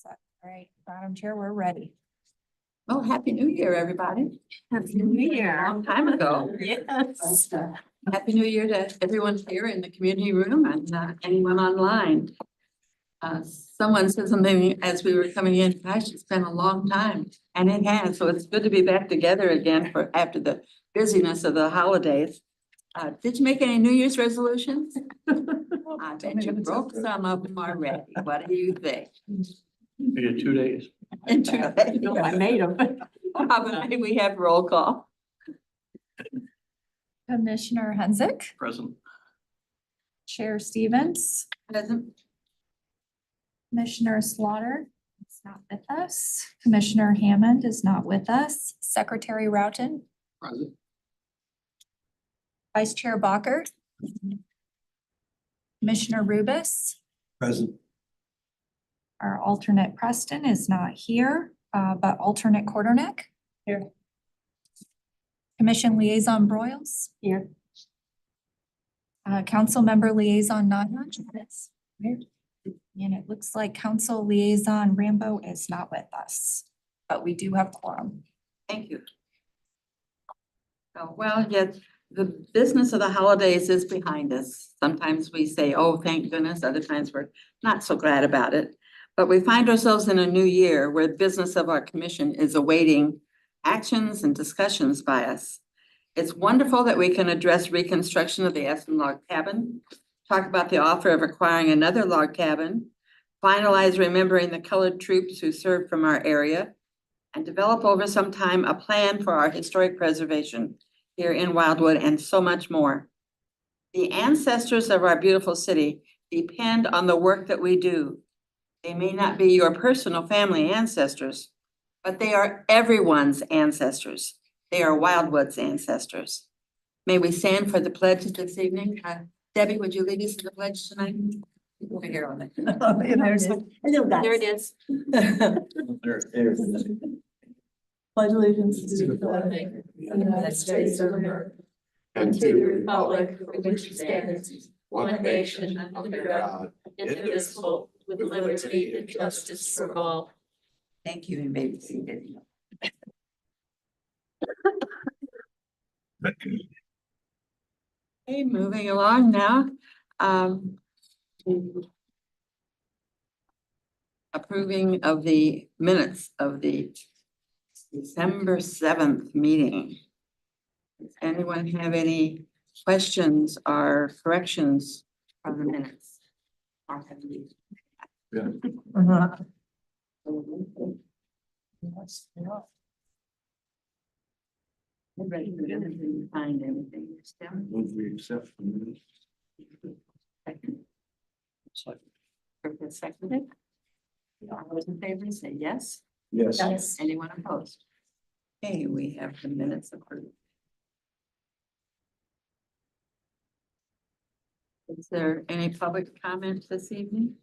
All right, Madam Chair, we're ready. Oh, Happy New Year, everybody. Happy New Year. A long time ago. Yes. Happy New Year to everyone here in the community room and anyone online. Someone said something as we were coming in, gosh, it's been a long time, and it has. So it's good to be back together again for after the busyness of the holidays. Did you make any New Year's resolutions? I bet you broke some of them already. What do you think? We had 2 days. In 2 days? No, I made them. How about may we have roll call? Commissioner Hensick, Present. Chair Stevens, Present. Commissioner Slaughter is not with us. Commissioner Hammond is not with us. Secretary Roughton, Present. Vice Chair Bacher, Commissioner Rubus, Present. our alternate Preston is not here, but alternate Quarterneck. Here. Commission Liaison Broyles. Here. Council Member Liaison Notch. Here. And it looks like Council Liaison Rambo is not with us, but we do have quorum. Thank you. Oh, well, yet the business of the holidays is behind us. Sometimes we say, oh, thank goodness. Other times we're not so glad about it. But we find ourselves in a new year where the business of our commission is awaiting actions and discussions by us. It's wonderful that we can address reconstruction of the Essen log cabin, talk about the offer of acquiring another log cabin, finalize remembering the colored troops who served from our area, and develop over some time a plan for our historic preservation here in Wildwood and so much more. The ancestors of our beautiful city depend on the work that we do. They may not be your personal family ancestors, but they are everyone's ancestors. They are Wildwood's ancestors. May we stand for the pledge this evening? Debbie, would you lead us to the pledge tonight? Over here on it. There it is. Pledge allegiance to the flag of the United States of America and to the republic for which it stands, one nation under God, indivisible, with liberty and justice for all. Thank you, and may be seated. Okay, moving along now. Approving of the minutes of the December 7th meeting. Does anyone have any questions or corrections on the minutes? Or have you- Everybody, didn't find anything. Tim? Move we accept the minutes. Second. Second. Griffith seconded. All those in favor say yes. Yes. Yes. Anyone opposed? Okay, we have the minutes approved. Is there any public comment this evening?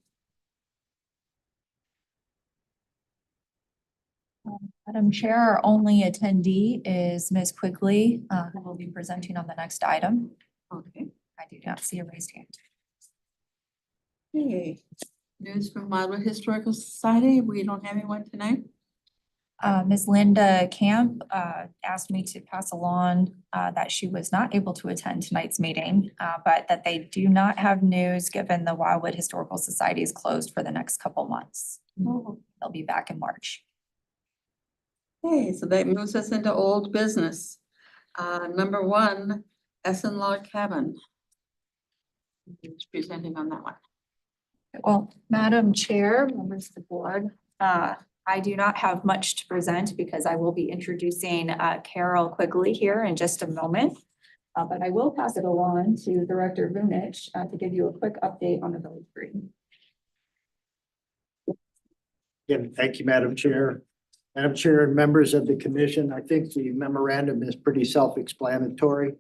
Madam Chair, our only attendee is Ms. Quigley, who will be presenting on the next item. Okay. I do not see a raised hand. Okay, news from Wildwood Historical Society. We don't have anyone tonight. Ms. Linda Camp asked me to pass along that she was not able to attend tonight's meeting, but that they do not have news given the Wildwood Historical Society is closed for the next couple months. They'll be back in March. Okay, so that moves us into old business. Number 1, Essen Log Cabin. Who's presenting on that one? Well, Madam Chair, members of the board, I do not have much to present because I will be introducing Carol Quigley here in just a moment. But I will pass it along to Director Vunich to give you a quick update on the Village Green. Again, thank you, Madam Chair. Madam Chair and members of the commission, I think the memorandum is pretty self-explanatory.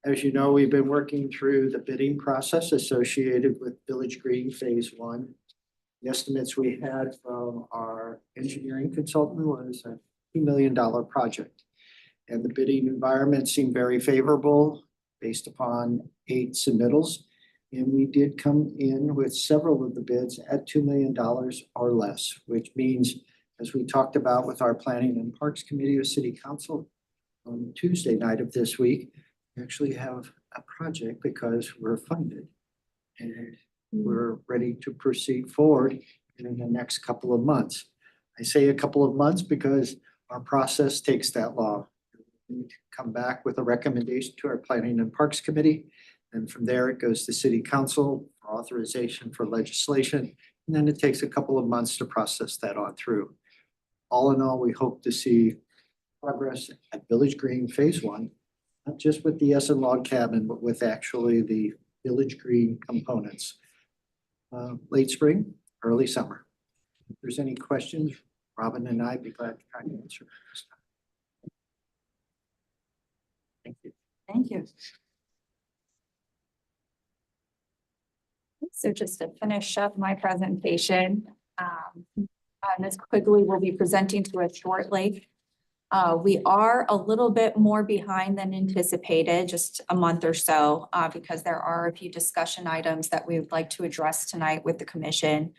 As you know, we've been working through the bidding process associated with Village Green Phase 1. The estimates we had from our engineering consultant was a $2 million project. And the bidding environment seemed very favorable based upon 8 submittals. And we did come in with several of the bids at $2 million or less, which means, as we talked about with our Planning and Parks Committee of City Council on Tuesday night of this week, we actually have a project because we're funded. And we're ready to proceed forward in the next couple of months. I say a couple of months because our process takes that long. We come back with a recommendation to our Planning and Parks Committee. And from there, it goes to City Council for authorization for legislation. And then it takes a couple of months to process that on through. All in all, we hope to see progress at Village Green Phase 1, not just with the Essen log cabin, but with actually the Village Green components. Late spring, early summer. If there's any questions, Robin and I'd be glad to try to answer. Thank you. Thank you. So just to finish up my presentation, Ms. Quigley will be presenting to us shortly. We are a little bit more behind than anticipated, just a month or so, because there are a few discussion items that we would like to address tonight with the commission.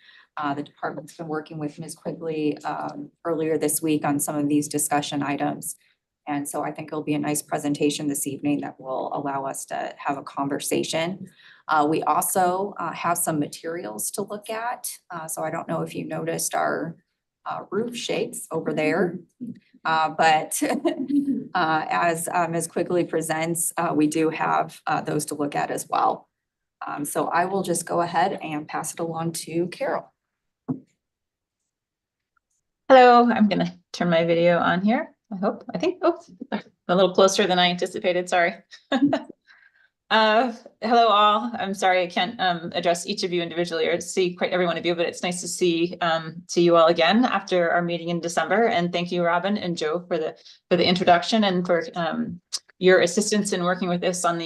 The department's been working with Ms. Quigley earlier this week on some of these discussion items. And so I think it'll be a nice presentation this evening that will allow us to have a conversation. We also have some materials to look at. So I don't know if you noticed our roof shakes over there. But as Ms. Quigley presents, we do have those to look at as well. So I will just go ahead and pass it along to Carol. Hello, I'm gonna turn my video on here. I think, a little closer than I anticipated, sorry. Hello all, I'm sorry I can't address each of you individually or see quite every one of you, but it's nice to see you all again after our meeting in December. And thank you, Robin and Joe, for the introduction and for your assistance in working with us on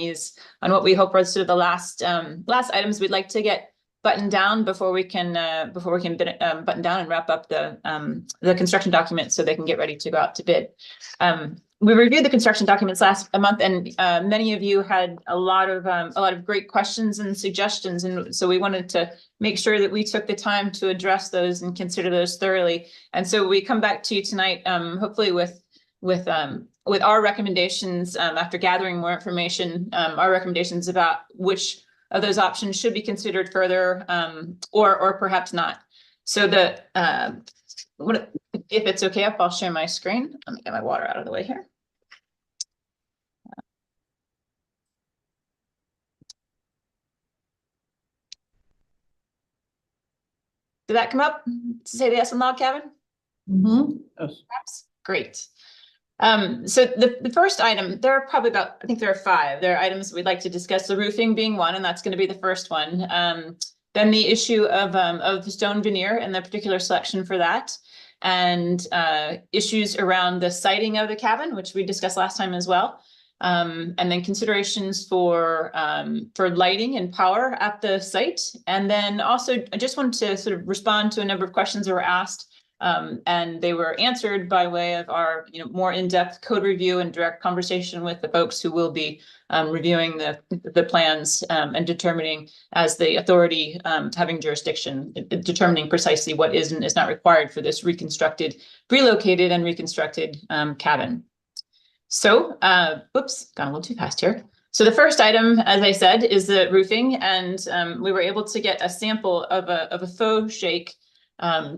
what we hope are sort of the last items we'd like to get buttoned down before we can button down and wrap up the construction documents so they can get ready to go out to bid. We reviewed the construction documents last month, and many of you had a lot of great questions and suggestions, and so we wanted to make sure that we took the time to address those and consider those thoroughly. And so we come back to you tonight, hopefully with our recommendations after gathering more information, our recommendations about which of those options should be considered further, or perhaps not. So if it's okay, I'll share my screen. Let me get my water out of the way here. Did that come up to say the Essen log cabin? Yes. Perhaps? Great. So the first item, there are probably I think there are 5. There are items we'd like to discuss, the roofing being one, and that's going to be the first one. Then the issue of the stone veneer and the particular selection for that, and issues around the siting of the cabin, which we discussed last time as well. And then considerations for lighting and power at the site. And then also, I just wanted to sort of respond to a number of questions that were asked. And they were answered by way of our, more in-depth code review and direct conversation with the folks who will be reviewing the plans and determining, as the authority having jurisdiction, determining precisely what is and is not required for this relocated and reconstructed cabin. So, oops, gone a little too fast here. So the first item, as I said, is the roofing, and we were able to get a sample of a faux shake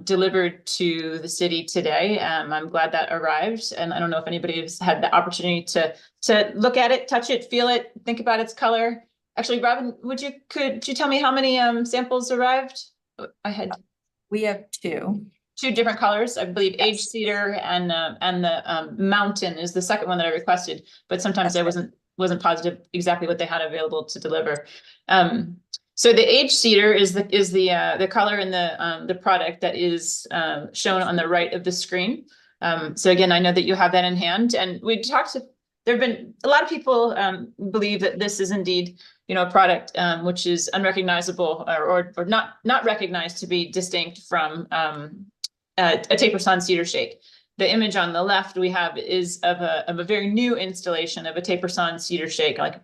delivered to the city today. I'm glad that arrived, and I don't know if anybody has had the opportunity to look at it, touch it, feel it, think about its color. Actually, Robin, could you tell me how many samples arrived? We have 2. 2 different colors, I believe. Yes. Aged cedar and the mountain is the second one that I requested, but sometimes I wasn't positive exactly what they had available to deliver. So the aged cedar is the color in the product that is shown on the right of the screen. So again, I know that you have that in hand, and there have been a lot of people believe that this is indeed, a product which is unrecognizable or not recognized to be distinct from a taper sawn cedar shake. the image on the left we have is of a very new installation of a Taper-San cedar shake, like,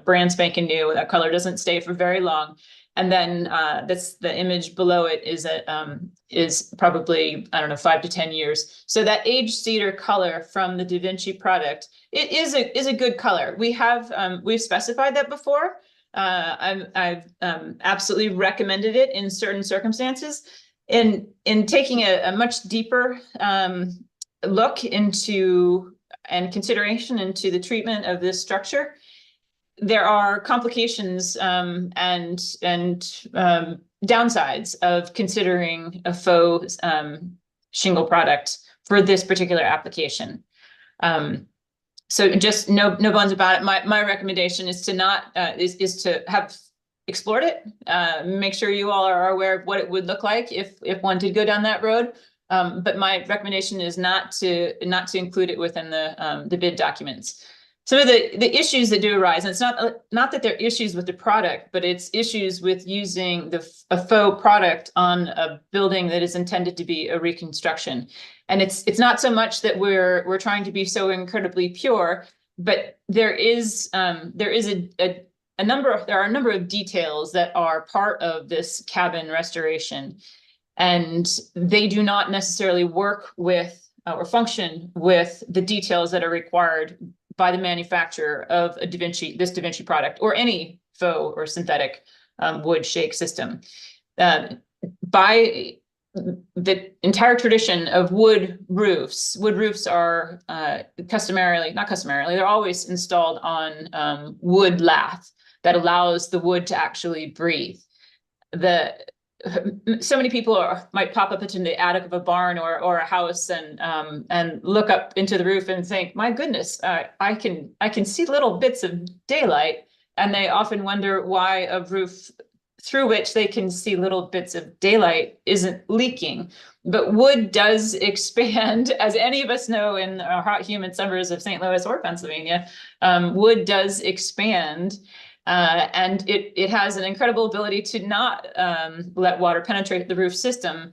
brand spanking new. That color doesn't stay for very long. And then that's the image below it is probably, I don't know, 5 to 10 years. So that aged cedar color from the Da Vinci product, it is a good color. We've specified that before. I've absolutely recommended it in certain circumstances. In taking a much deeper look into and consideration into the treatment of this structure, there are complications and downsides of considering a faux shingle product for this particular application. So just no bones about it. My recommendation is to not is to have explored it. Make sure you all are aware of what it would look like if one did go down that road. But my recommendation is not to include it within the bid documents. Some of the issues that do arise, and it's not that there are issues with the product, but it's issues with using a faux product on a building that is intended to be a reconstruction. And it's not so much that we're trying to be so incredibly pure, but there are a number of details that are part of this cabin restoration, and they do not necessarily work with or function with the details that are required by the manufacturer of this Da Vinci product, or any faux or synthetic wood shake system. By the entire tradition of wood roofs are they're always installed on wood lath that allows the wood to actually breathe. So many people might pop up into the attic of a barn or a house and look up into the roof and think, my goodness, I can see little bits of daylight. And they often wonder why a roof through which they can see little bits of daylight isn't leaking. But wood does expand, as any of us know in our hot, humid summers of St. Louis or Pennsylvania. Wood does expand. And it has an incredible ability to not let water penetrate the roof system,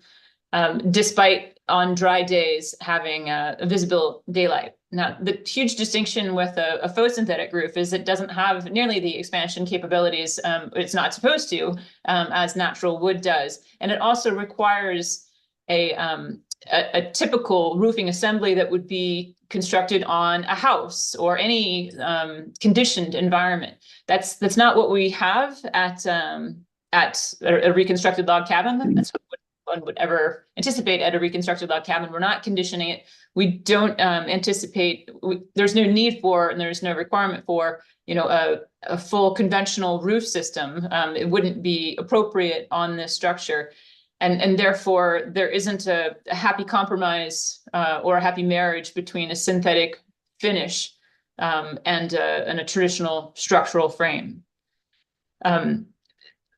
despite on dry days having a visible daylight. Now, the huge distinction with a faux synthetic roof is it doesn't have nearly the expansion capabilities it's not supposed to, as natural wood does. And it also requires a typical roofing assembly that would be constructed on a house or any conditioned environment. That's not what we have at a reconstructed log cabin. That's what one would ever anticipate at a reconstructed log cabin. We're not conditioning it. We don't anticipate. There's no need for, and there's no requirement for, a full conventional roof system. It wouldn't be appropriate on this structure. And therefore, there isn't a happy compromise or a happy marriage between a synthetic finish and a traditional structural frame.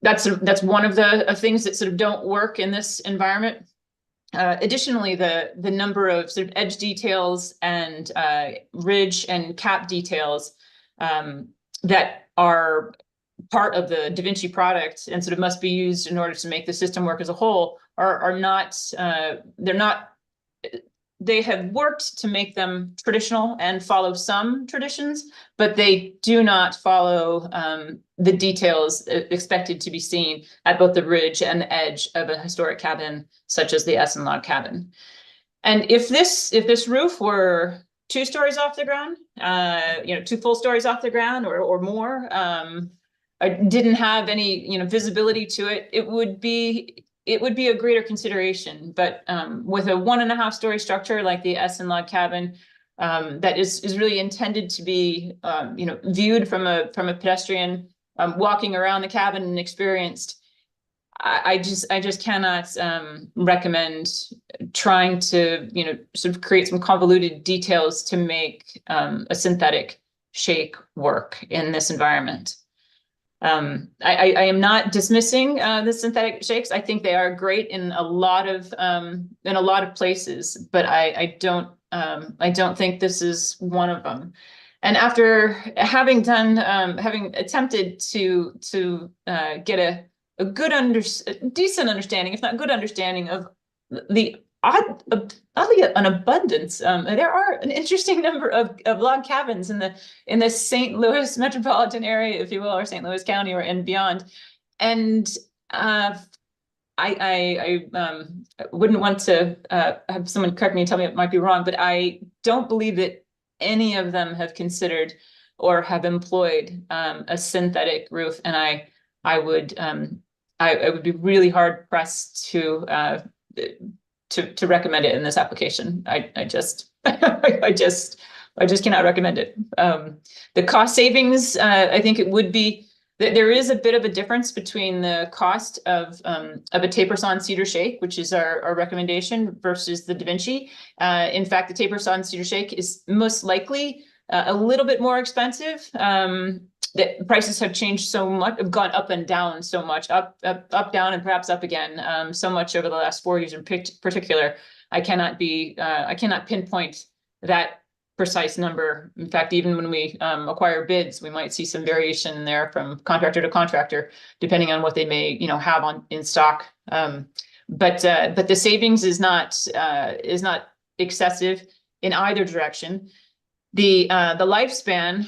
That's one of the things that sort of don't work in this environment. Additionally, the number of sort of edge details and ridge and cap details that are part of the Da Vinci product and sort of must be used in order to make the system work as a whole are not, they have worked to make them traditional and follow some traditions, but they do not follow the details expected to be seen at both the ridge and the edge of a historic cabin, such as the Essen log cabin. And if this roof were 2 stories off the ground, 2 full stories off the ground or more, didn't have any visibility to it, it would be a greater consideration. But with a 1.5 story structure like the Essen log cabin, that is really intended to be viewed from a pedestrian walking around the cabin and experienced, I just cannot recommend trying to sort of create some convoluted details to make a synthetic shake work in this environment. I am not dismissing the synthetic shakes. I think they are great in a lot of places, but I don't think this is one of them. And after having attempted to get a decent understanding, if not good understanding, of the oddly an abundance. There are an interesting number of log cabins in the St. Louis metropolitan area, if you will, or St. Louis County or and beyond. And I wouldn't want to have someone correct me and tell me it might be wrong, but I don't believe that any of them have considered or have employed a synthetic roof, and I would be really hard pressed to recommend it in this application. I just I just cannot recommend it. The cost savings, I think it would be. There is a bit of a difference between the cost of a taper sawn cedar shake, which is our recommendation, versus the Da Vinci. In fact, the taper sawn cedar shake is most likely a little bit more expensive. The prices have changed so much, have gone up and down so much, up, down, and perhaps up again, so much over the last 4 years in particular. I cannot pinpoint that precise number. In fact, even when we acquire bids, we might see some variation in there from contractor to contractor, depending on what they may, have in stock. But the savings is not excessive in either direction. The lifespan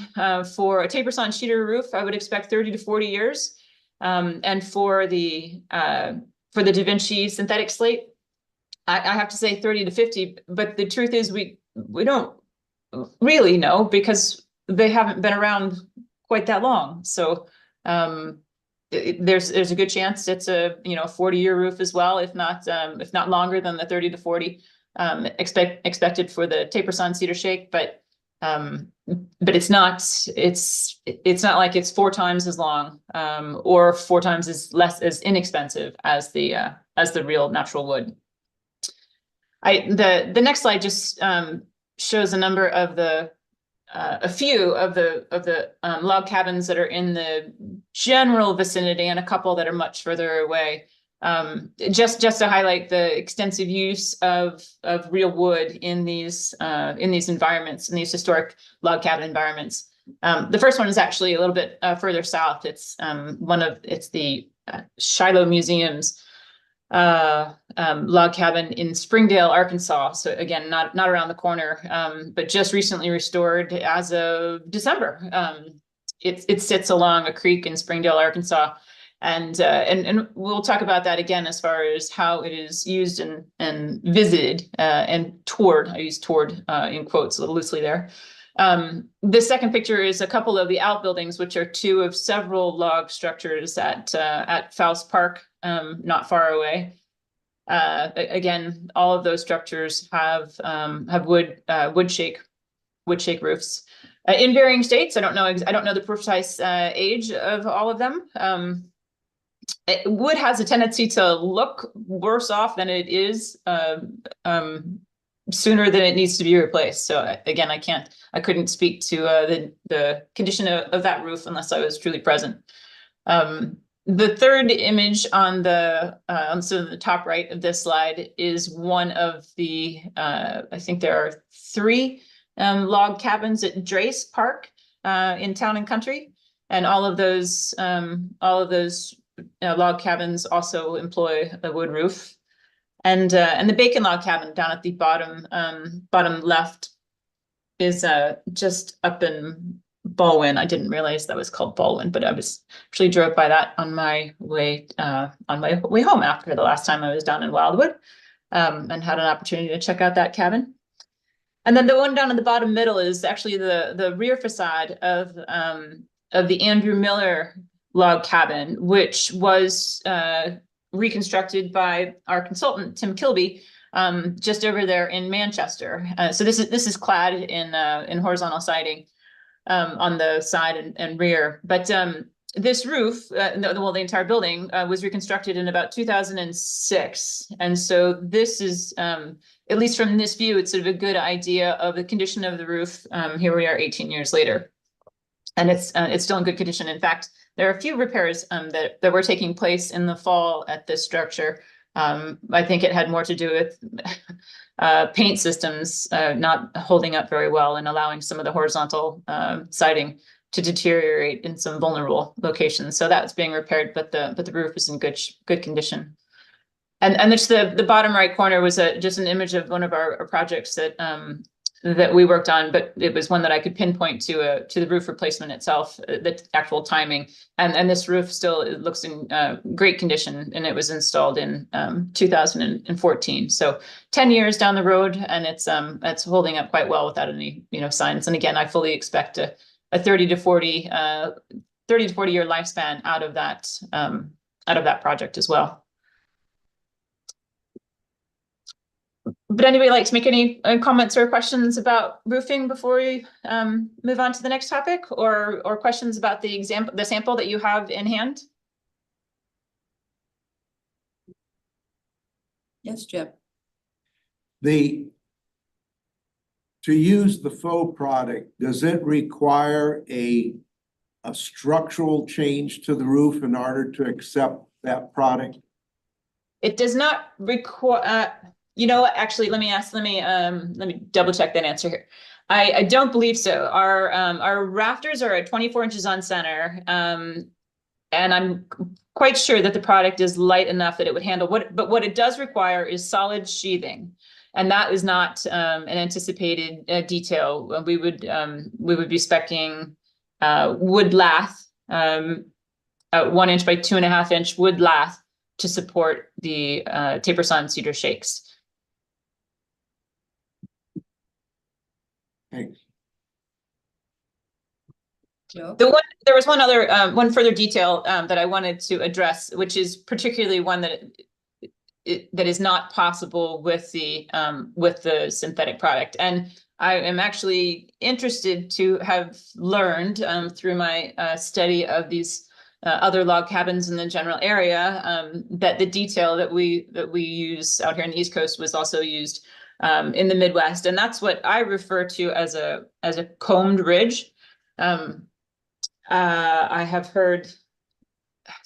for a taper sawn cedar roof, I would expect 30 to 40 years, and for the Da Vinci synthetic slate, I have to say 30 to 50. But the truth is, we don't really know, because they haven't been around quite that long. So there's a good chance it's a 40-year roof as well, if not longer than the 30 to 40 expected for the taper sawn cedar shake. But it's not like it's 4 times as long or 4 times as inexpensive as the real natural wood. The next slide just shows a number of a few of the log cabins that are in the general vicinity, and a couple that are much further away. Just to highlight the extensive use of real wood in these environments, in these historic log cabin environments. The first one is actually a little bit further south. It's the Shiloh Museum's log cabin in Springdale, Arkansas. So again, not around the corner, but just recently restored as of December. It sits along a creek in Springdale, Arkansas. And we'll talk about that again as far as how it is used and visited and toured. I use toured in quotes a little loosely there. The second picture is a couple of the outbuildings, which are 2 of several log structures at Faust Park, not far away. Again, all of those structures have wood shake roofs in varying states. I don't know the precise age of all of them. Wood has a tendency to look worse off than it is sooner than it needs to be replaced. So again, I couldn't speak to the condition of that roof unless I was truly present. The third image on the top right of this slide is one of the I think there are 3 log cabins at Drace Park in Town and Country, and all of those log cabins also employ a wood roof. And the Bacon log cabin down at the bottom left is just up in Baldwin. I didn't realize that was called Baldwin, but I was actually drove by that on my way home after the last time I was down in Wildwood, and had an opportunity to check out that cabin. And then the one down in the bottom middle is actually the rear facade of the Andrew Miller log cabin, which was reconstructed by our consultant Tim Kilby, just over there in Manchester. So this is clad in horizontal siding on the side and rear. But this roof, the entire building was reconstructed in about 2006, and so this is at least from this view, it's sort of a good idea of the condition of the roof. Here we are 18 years later, and it's still in good condition. In fact, there are a few repairs that were taking place in the fall at this structure. I think it had more to do with paint systems not holding up very well and allowing some of the horizontal siding to deteriorate in some vulnerable locations. So that's being repaired, but the roof is in good condition. And just the bottom right corner was just an image of one of our projects that that we worked on, but it was one that I could pinpoint to the roof replacement itself, the actual timing. And this roof still, it looks in great condition, and it was installed in 2014. So 10 years down the road, and it's holding up quite well without any signs. And again, I fully expect a 30 to 40 year lifespan out of that project as well. Would anybody like to make any comments or questions about roofing before we move on to the next topic, or questions about the sample that you have in hand? Yes, Chip. To use the faux product, does it require a structural change to the roof in order to accept that product? It does not require, actually, let me double check that answer here. I don't believe so. Our rafters are at 24 inches on center. And I'm quite sure that the product is light enough that it would handle but what it does require is solid sheathing. And that is not an anticipated detail. We would be speccing wood lath, 1 inch by 2.5 inch wood lath to support the Taper Sawn cedar shakes. Thanks. Joe? There was one further detail that I wanted to address, which is particularly one that is not possible with the synthetic product. And I am actually interested to have learned through my study of these other log cabins in the general area that the detail that we use out here in the East Coast was also used in the Midwest, and that's what I refer to as a combed ridge. I have heard,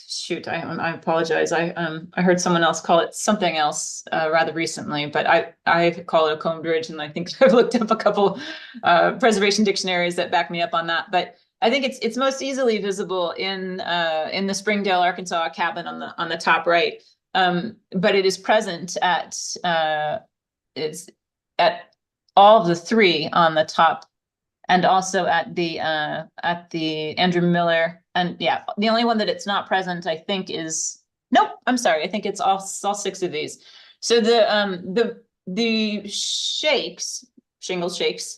shoot, I apologize. I heard someone else call it something else rather recently, but I call it a combed ridge, and I think I've looked up a couple preservation dictionaries that back me up on that. But I think it's most easily visible in the Springdale, Arkansas cabin on the top right, but it is present at all of the three on the top, and also at the Andrew Miller. And yeah, the only one that it's not present, I think, is, nope, I'm sorry, I think it's all 6 of these. So the shakes, shingle shakes,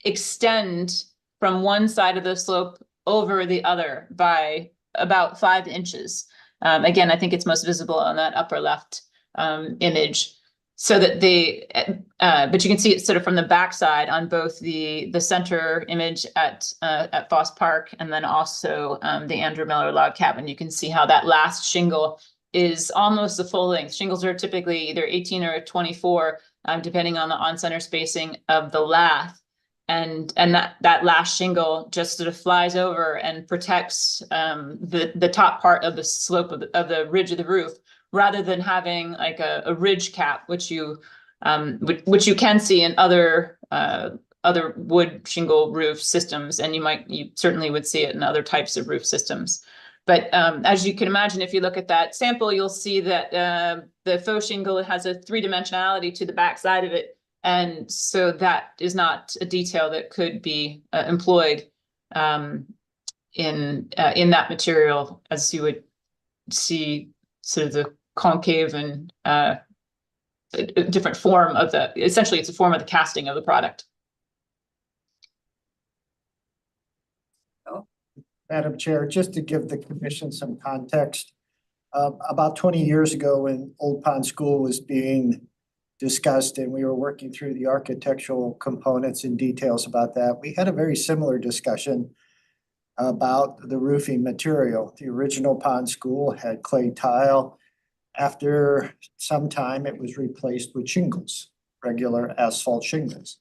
extend from one side of the slope over the other by about 5 inches. Again, I think it's most visible on that upper left image. So that but you can see it sort of from the backside on both the center image at Foss Park, and then also the Andrew Miller log cabin. You can see how that last shingle is almost the full length. Shingles are typically either 18 or 24, depending on the on-center spacing of the lath. And that last shingle just sort of flies over and protects the top part of the slope of the ridge of the roof, rather than having like a ridge cap, which you can see in other wood shingle roof systems, and you certainly would see it in other types of roof systems. But as you can imagine, if you look at that sample, you'll see that the faux shingle has a 3-dimensionality to the back side of it, and so that is not a detail that could be employed in that material, as you would see sort of the concave and a different form of essentially it's a form of the casting of the product. Madam Chair, just to give the commission some context, about 20 years ago when Old Pond School was being discussed and we were working through the architectural components and details about that, we had a very similar discussion about the roofing material. The original Pond School had clay tile. After some time, it was replaced with shingles, regular asphalt shingles.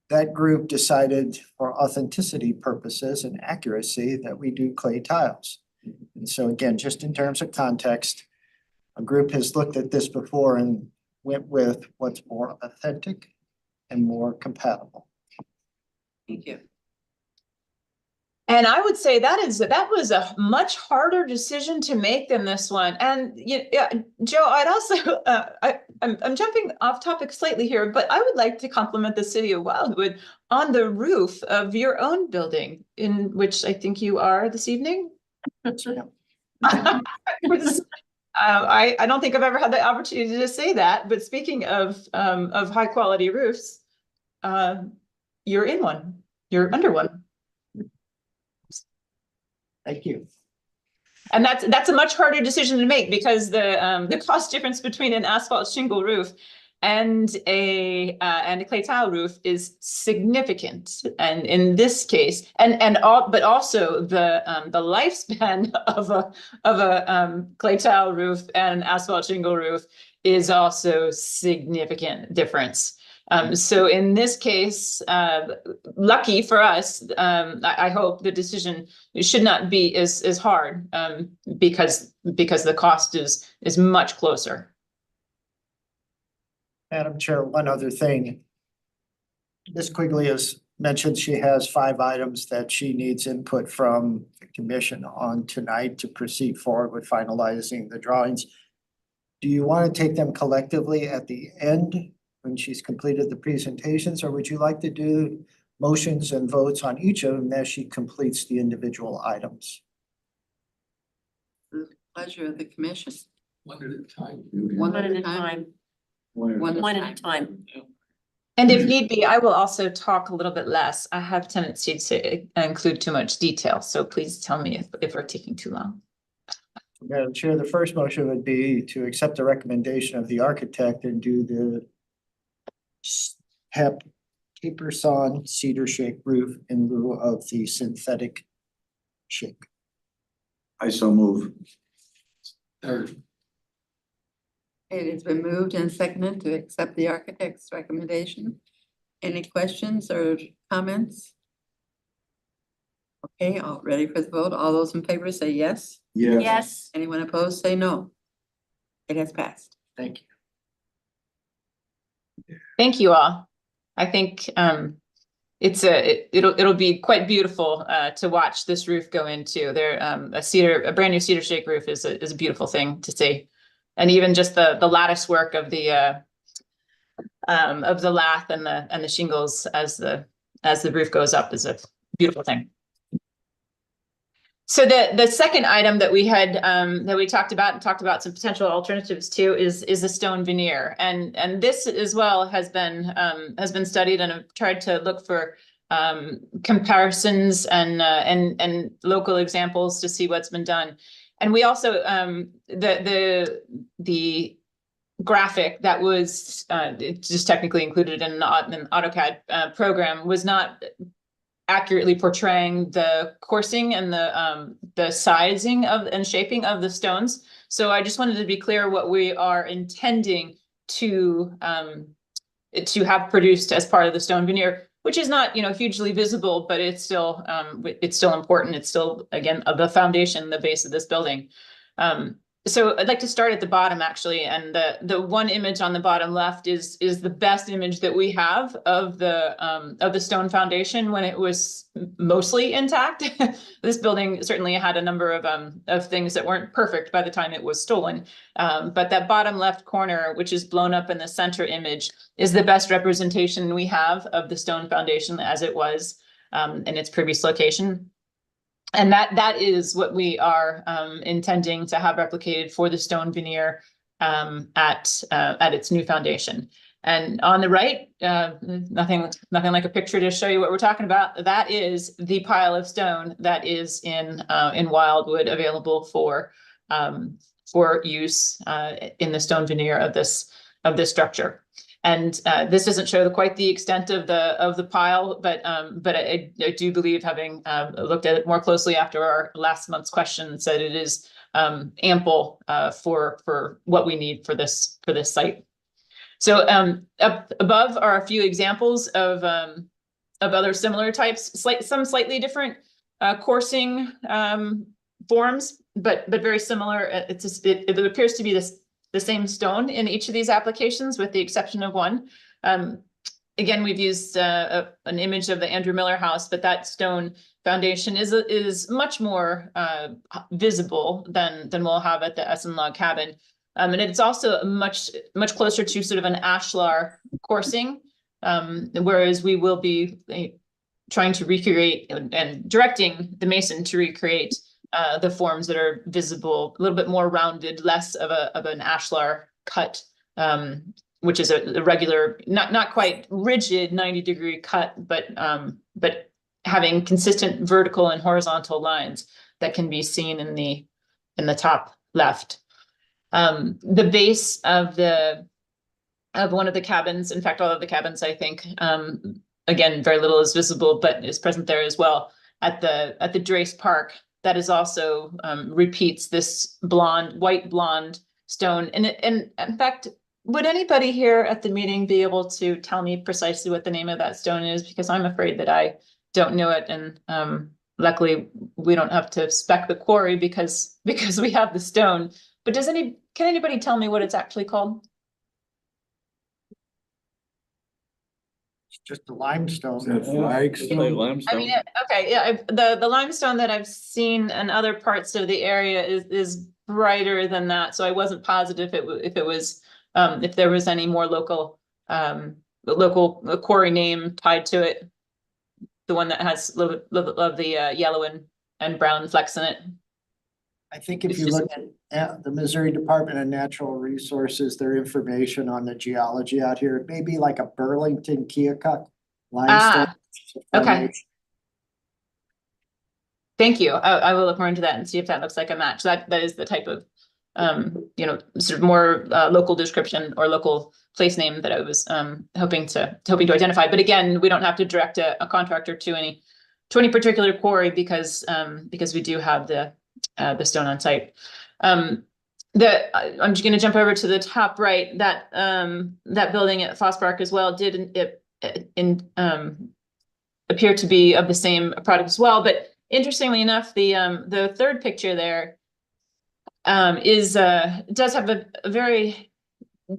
That group decided for authenticity purposes and accuracy that we do clay tiles. And so again, just in terms of context, a group has looked at this before and went with what's more authentic and more compatible. Thank you. And I would say that was a much harder decision to make than this one. And yeah, Joe, I'd also I'm jumping off topic slightly here, but I would like to compliment the city of Wildwood on the roof of your own building, in which I think you are this evening. I don't think I've ever had the opportunity to say that, but speaking of high quality roofs, you're in one, you're under one. Thank you. And that's a much harder decision to make because the cost difference between an asphalt shingle roof and a clay tile roof is significant. And in this case, but also the lifespan of a clay tile roof and an asphalt shingle roof is also significant difference. So in this case, lucky for us, I hope the decision should not be as hard, because the cost is much closer. Madam Chair, one other thing. Ms. Quigley has mentioned she has 5 items that she needs input from the commission on tonight to proceed forward with finalizing the drawings. Do you want to take them collectively at the end when she's completed the presentations, or would you like to do motions and votes on each of them as she completes the individual items? The pleasure of the commission. One at a time. One at a time. One at a time. And if need be, I will also talk a little bit less. I have tendency to include too much detail, so please tell me if we're taking too long. Madam Chair, the first motion would be to accept the recommendation of the architect and do the taper sawn cedar shake roof in lieu of the synthetic shake. I so move. Third. It has been moved and seconded to accept the architect's recommendation. Any questions or comments? Okay, all ready for the vote. All those in favor say yes. Yes. Yes. Anyone opposed, say no. It has passed. Thank you. Thank you all. I think it'll be quite beautiful to watch this roof go into. A brand new cedar shake roof is a beautiful thing to see. And even just the lattice work of the lath and the shingles as the roof goes up is a beautiful thing. So the second item that we had that we talked about some potential alternatives to is the stone veneer, and this as well has been studied, and I've tried to look for comparisons and local examples to see what's been done. And we also the graphic that was just technically included in an AutoCAD program was not accurately portraying the coursing and the sizing of and shaping of the stones. So I just wanted to be clear what we are intending to have produced as part of the stone veneer, which is not, hugely visible, but it's still important. It's still, again, the foundation, the base of this building. So I'd like to start at the bottom, actually, and the one image on the bottom left is the best image that we have of the stone foundation when it was mostly intact. This building certainly had a number of things that weren't perfect by the time it was stolen, but that bottom left corner, which is blown up in the center image, is the best representation we have of the stone foundation as it was in its previous location. And that is what we are intending to have replicated for the stone veneer at its new foundation. And on the right, nothing like a picture to show you what we're talking about. That is the pile of stone that is in Wildwood, available for use in the stone veneer of this structure. And this doesn't show quite the extent of the pile, but I do believe, having looked at it more closely after our last month's question, said it is ample for what we need for this site. So up above are a few examples of other similar types, some slightly different coursing forms, but very similar. It appears to be the same stone in each of these applications, with the exception of one. again, we've used an image of the Andrew Miller House, but that stone foundation is much more visible than we'll have at the Essen Log Cabin. And it's also much closer to sort of an ashlar coursing, whereas we will be trying to recreate and directing the mason to recreate the forms that are visible, a little bit more rounded, less of an ashlar cut, which is a regular, not quite rigid 90-degree cut, but having consistent vertical and horizontal lines that can be seen in the top left. The base of one of the cabins, in fact, all of the cabins, I think, again, very little is visible, but is present there as well at the Drace Park. That is also repeats this white blonde stone. And in fact, would anybody here at the meeting be able to tell me precisely what the name of that stone is? Because I'm afraid that I don't know it. And luckily, we don't have to spec the quarry because we have the stone. But can anybody tell me what it's actually called? It's just a limestone. Is that flagstone? I mean, okay, yeah, the limestone that I've seen in other parts of the area is brighter than that. So I wasn't positive if there was any more local quarry name tied to it. The one that has a little bit of the yellow and brown flecks in it. I think if you look at the Missouri Department of Natural Resources, their information on the geology out here, it may be like a Burlington Keokuk limestone. Okay. Thank you. I will look more into that and see if that looks like a match. That is the type of sort of more local description or local place name that I was hoping to identify. But again, we don't have to direct a contractor to any particular quarry because we do have the stone on site. I'm just going to jump over to the top right. That building at Foss Park as well did appear to be of the same product as well. But interestingly enough, the third picture there does have a very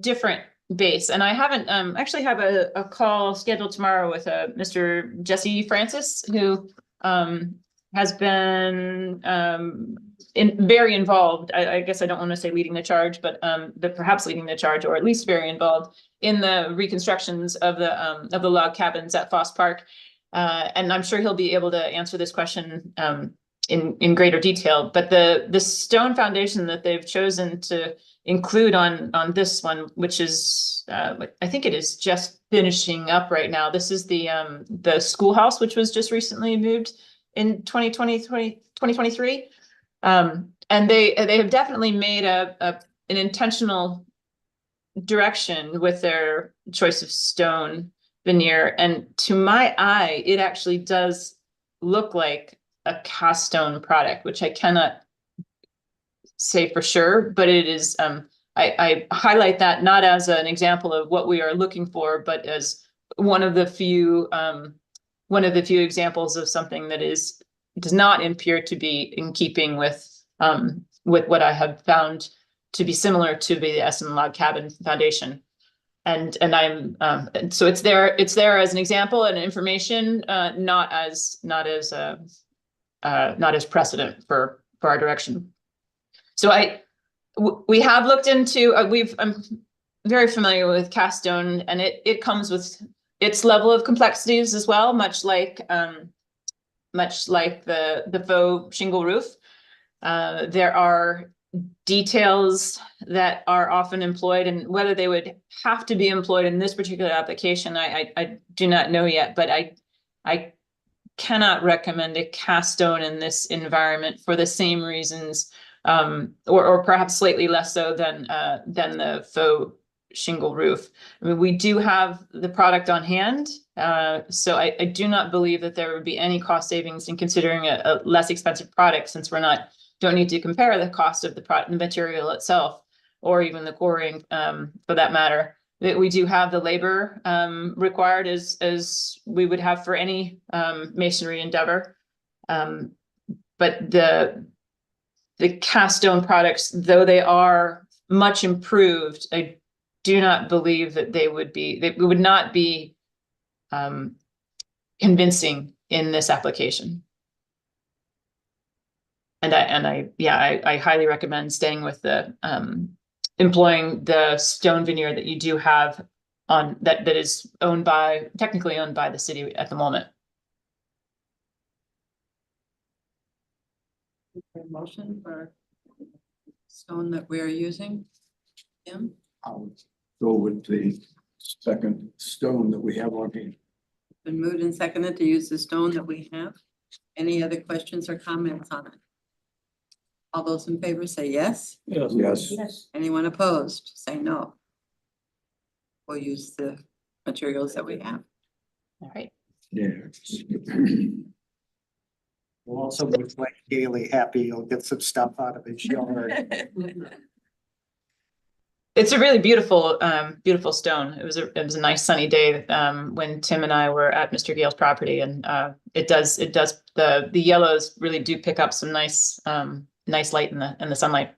different base. And I haven't actually have a call scheduled tomorrow with Mr. Jesse Francis, who has been very involved. I guess I don't want to say leading the charge, but perhaps leading the charge, or at least very involved in the reconstructions of the log cabins at Foss Park. And I'm sure he'll be able to answer this question in greater detail. But the stone foundation that they've chosen to include on this one, which is I think it is just finishing up right now. This is the schoolhouse, which was just recently moved in 2023. And they have definitely made an intentional direction with their choice of stone veneer. And to my eye, it actually does look like a cast stone product, which I cannot say for sure, but it is, I highlight that not as an example of what we are looking for, but as one of the few examples of something that does not appear to be in keeping with what I have found to be similar to the Essen Log Cabin Foundation. And I'm so it's there as an example and information, not as precedent for our direction. So we have looked into I'm very familiar with cast stone, and it comes with its level of complexities as well, much like the faux shingle roof. There are details that are often employed, and whether they would have to be employed in this particular application, I do not know yet, but I cannot recommend a cast stone in this environment for the same reasons, or perhaps slightly less so than the faux shingle roof. I mean, we do have the product on hand, so I do not believe that there would be any cost savings in considering a less expensive product, since don't need to compare the cost of the product, the material itself, or even the quarrying, for that matter. That we do have the labor required as we would have for any masonry endeavor, but the cast stone products, though they are much improved, I do not believe that they would not be convincing in this application. And I highly recommend staying with the, employing the stone veneer that you do have on, that is technically owned by the city at the moment. Motion for stone that we're using? Tim? I'll go with the second stone that we have on here. Been moved and seconded to use the stone that we have. Any other questions or comments on it? All those in favor say yes. Yes. Anyone opposed, say no. We'll use the materials that we have. All right. Yeah. We'll also make Mike Gailey happy. You'll get some stuff out of his yard. It's a really beautiful, beautiful stone. It was a nice sunny day, when Tim and I were at Mr. Gale's property, and, the yellows really do pick up some nice, nice light in the sunlight.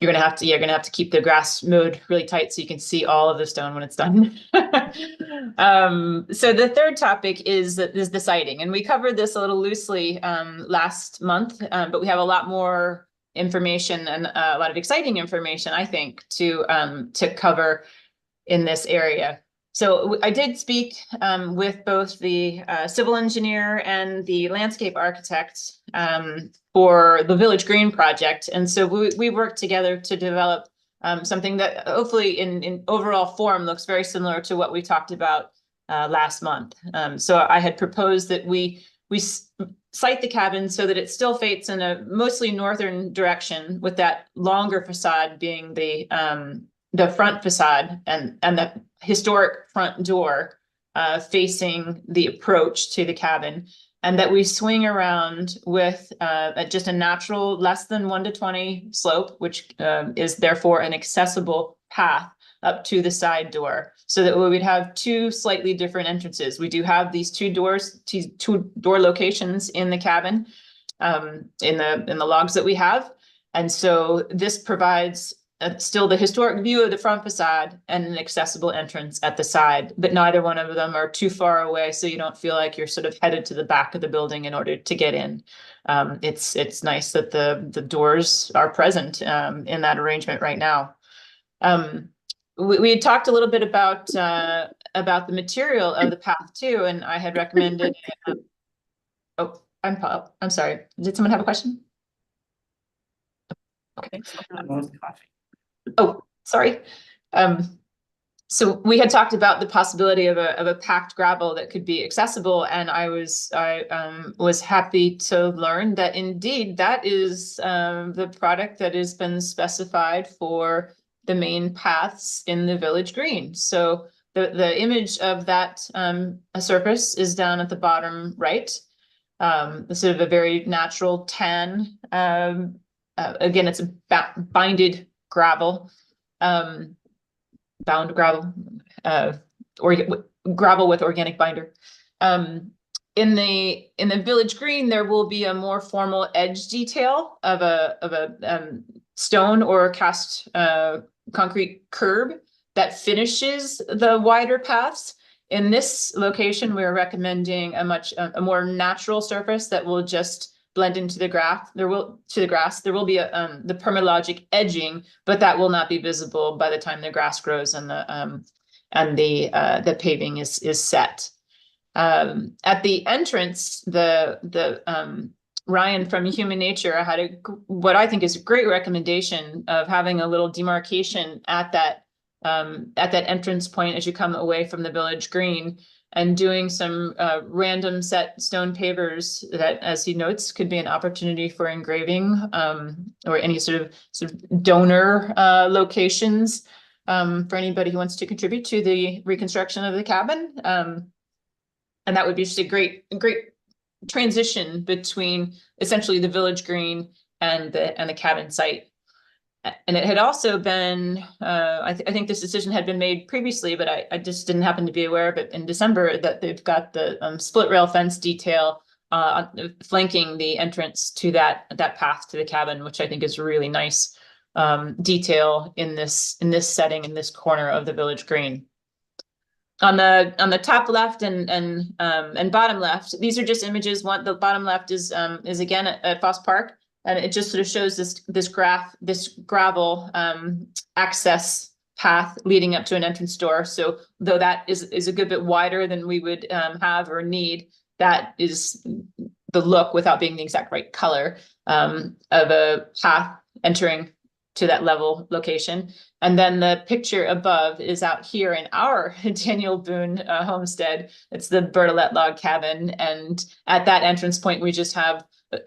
You're gonna have to keep the grass mowed really tight so you can see all of the stone when it's done. So the third topic is the siding, and we covered this a little loosely last month, but we have a lot more information and a lot of exciting information, I think, to cover in this area. So I did speak with both the civil engineer and the landscape architect for the Village Green project. And so we worked together to develop something that hopefully in overall form looks very similar to what we talked about last month. So I had proposed that we site the cabin so that it still faces in a mostly northern direction, with that longer facade being the front facade and the historic front door facing the approach to the cabin, and that we swing around with just a natural less than 1:20 slope, which is therefore an accessible path up to the side door, so that we would have two slightly different entrances. We do have these two door locations in the cabin, in the logs that we have. And so this provides still the historic view of the front facade and an accessible entrance at the side, but neither one of them are too far away, so you don't feel like you're sort of headed to the back of the building in order to get in. It's nice that the doors are present in that arrangement right now. We had talked a little bit about the material of the path too, and I had recommended. Oh, I'm sorry. Did someone have a question? Okay. Oh, sorry. So we had talked about the possibility of a packed gravel that could be accessible, and I was happy to learn that indeed that is the product that has been specified for the main paths in the Village Green. So the image of that a surface is down at the bottom right. Sort of a very natural tan. Again, it's a binded gravel, bound gravel, or gravel with organic binder. In the Village Green, there will be a more formal edge detail of a stone or cast concrete curb that finishes the wider paths. In this location, we're recommending a more natural surface that will just blend into the grass. There will be the permalogic edging, but that will not be visible by the time the grass grows and the paving is set. At the entrance, Ryan from Human Nature had what I think is a great recommendation of having a little demarcation at that entrance point as you come away from the Village Green, and doing some random set stone pavers that, as he notes, could be an opportunity for engraving or any sort of donor locations for anybody who wants to contribute to the reconstruction of the cabin. And that would be just a great transition between essentially the Village Green and the cabin site. And it had also been, I think this decision had been made previously, but I just didn't happen to be aware of it in December, that they've got the split rail fence detail flanking the entrance to that path to the cabin, which I think is a really nice detail in this setting, in this corner of the Village Green. on the top left and bottom left, these are just images. The bottom left is again at Foss Park. And it just sort of shows this gravel access path leading up to an entrance door. So though that is a good bit wider than we would have or need, that is the look without being the exact right color of a path entering to that level location. And then the picture above is out here in our Daniel Boone homestead. It's the Bertolet log cabin. And at that entrance point, we just have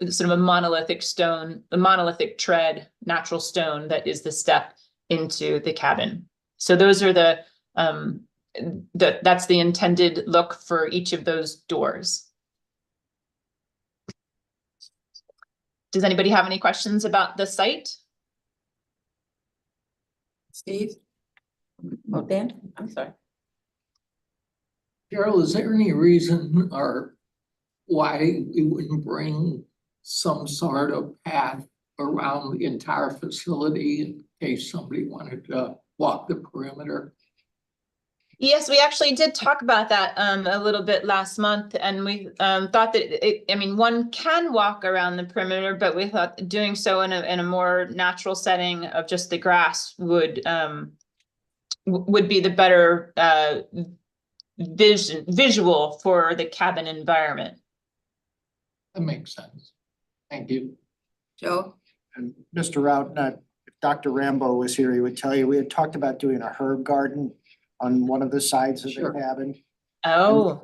sort of a monolithic tread, natural stone that is the step into the cabin. So those are that's the intended look for each of those doors. Does anybody have any questions about the site? Steve? Oh, Dan, I'm sorry. Carol, is there any reason or why we wouldn't bring some sort of path around the entire facility in case somebody wanted to walk the perimeter? Yes, we actually did talk about that a little bit last month, and we thought that one can walk around the perimeter, but we thought doing so in a more natural setting of just the grass would be the better visual for the cabin environment. That makes sense. Thank you. Joe? And Mr. Routen, if Dr. Rambo was here, he would tell you, we had talked about doing a herb garden on one of the sides of the Sure. cabin. Oh,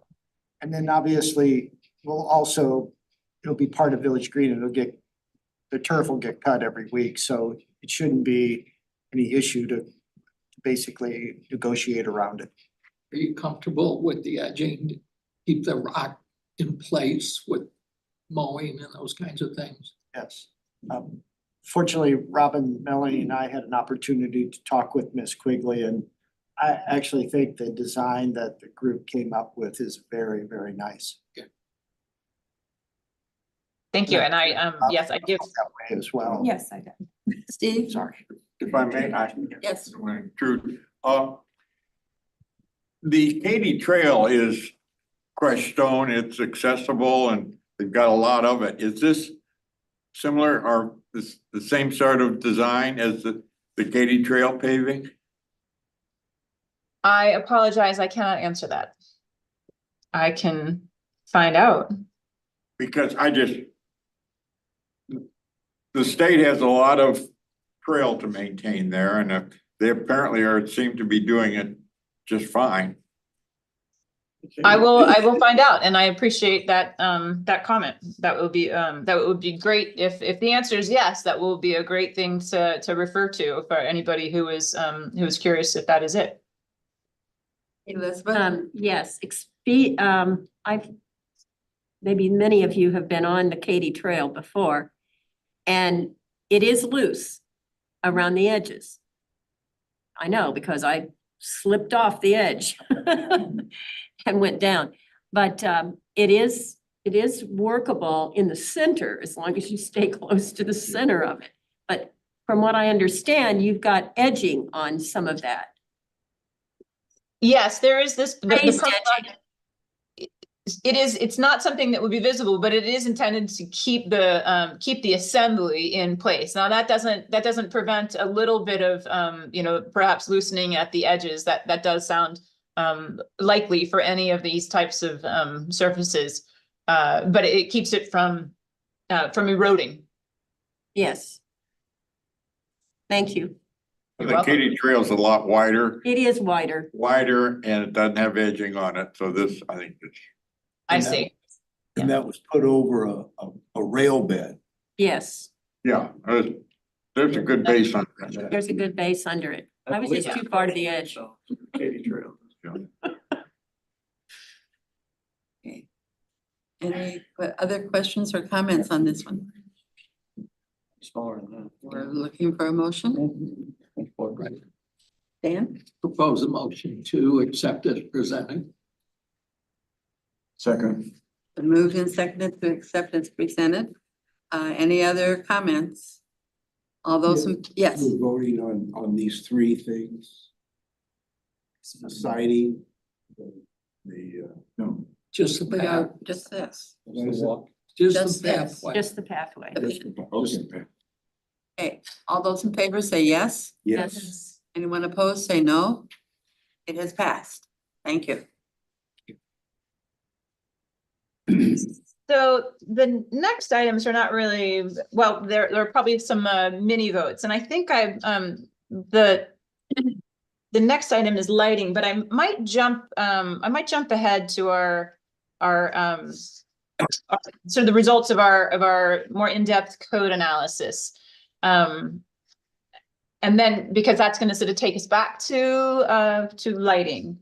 And then obviously, it'll be part of Village Green, the turf will get cut every week, so it shouldn't be any issue to basically negotiate around it. Are you comfortable with the edging to keep the rock in place with mowing and those kinds of things? Yes. Fortunately, Robin, Melanie and I had an opportunity to talk with Ms. Quigley, and I actually think the design that the group came up with is very, very nice. thank you. And yes, I give. That way as well. Yes, I did. Steve? Sorry. If I may, Yes. True. The Katy Trail is crushed stone, it's accessible and they've got a lot of it. Is this similar or the same sort of design as the Katy Trail paving? I apologize, I cannot answer that. I can find out. Because the state has a lot of trail to maintain there and they apparently seem to be doing it just fine. I will find out, and I appreciate that comment. That would be great if the answer is yes. That will be a great thing to refer to for anybody who is curious if that is it. Elizabeth? Yes, maybe many of you have been on the Katy Trail before. And it is loose around the edges. I know because I slipped off the edge and went down. But it is workable in the center as long as you stay close to the center of it. But from what I understand, you've got edging on some of that. Yes, there is this. Raised edging. It's not something that would be visible, but it is intended to keep the assembly in place. Now that doesn't prevent a little bit of perhaps loosening at the edges. That does sound likely for any of these types of surfaces, but it keeps it from eroding. Yes. Thank you. You're The welcome. Katy Trail's a lot wider, It is wider. and it doesn't have edging on it. So this, I think it's. I see. And that was put over a rail bed. Yes, Yeah, there's a good base on that. there's a good base under it. I was just too far to the edge. Katy Trail. Okay. Any other questions or comments on this one? We're looking for a motion. Dan? Propose a motion to accept as presented. Second. Been moved and seconded to accept as presented. Any other comments? All those, yes, We're voting on these three things. Siding, No. Just the We path, got just this. just Just the this. pathway. Just the pathway. Okay, all those in favor say yes. Yes. Anyone opposed, say no. It has passed. Thank you. So the next items are not really, well, there are probably some mini votes, and I think the next item is lighting, but I might jump ahead to our sort of the results of our more in-depth code analysis. And then, because that's gonna sort of take us back to lighting.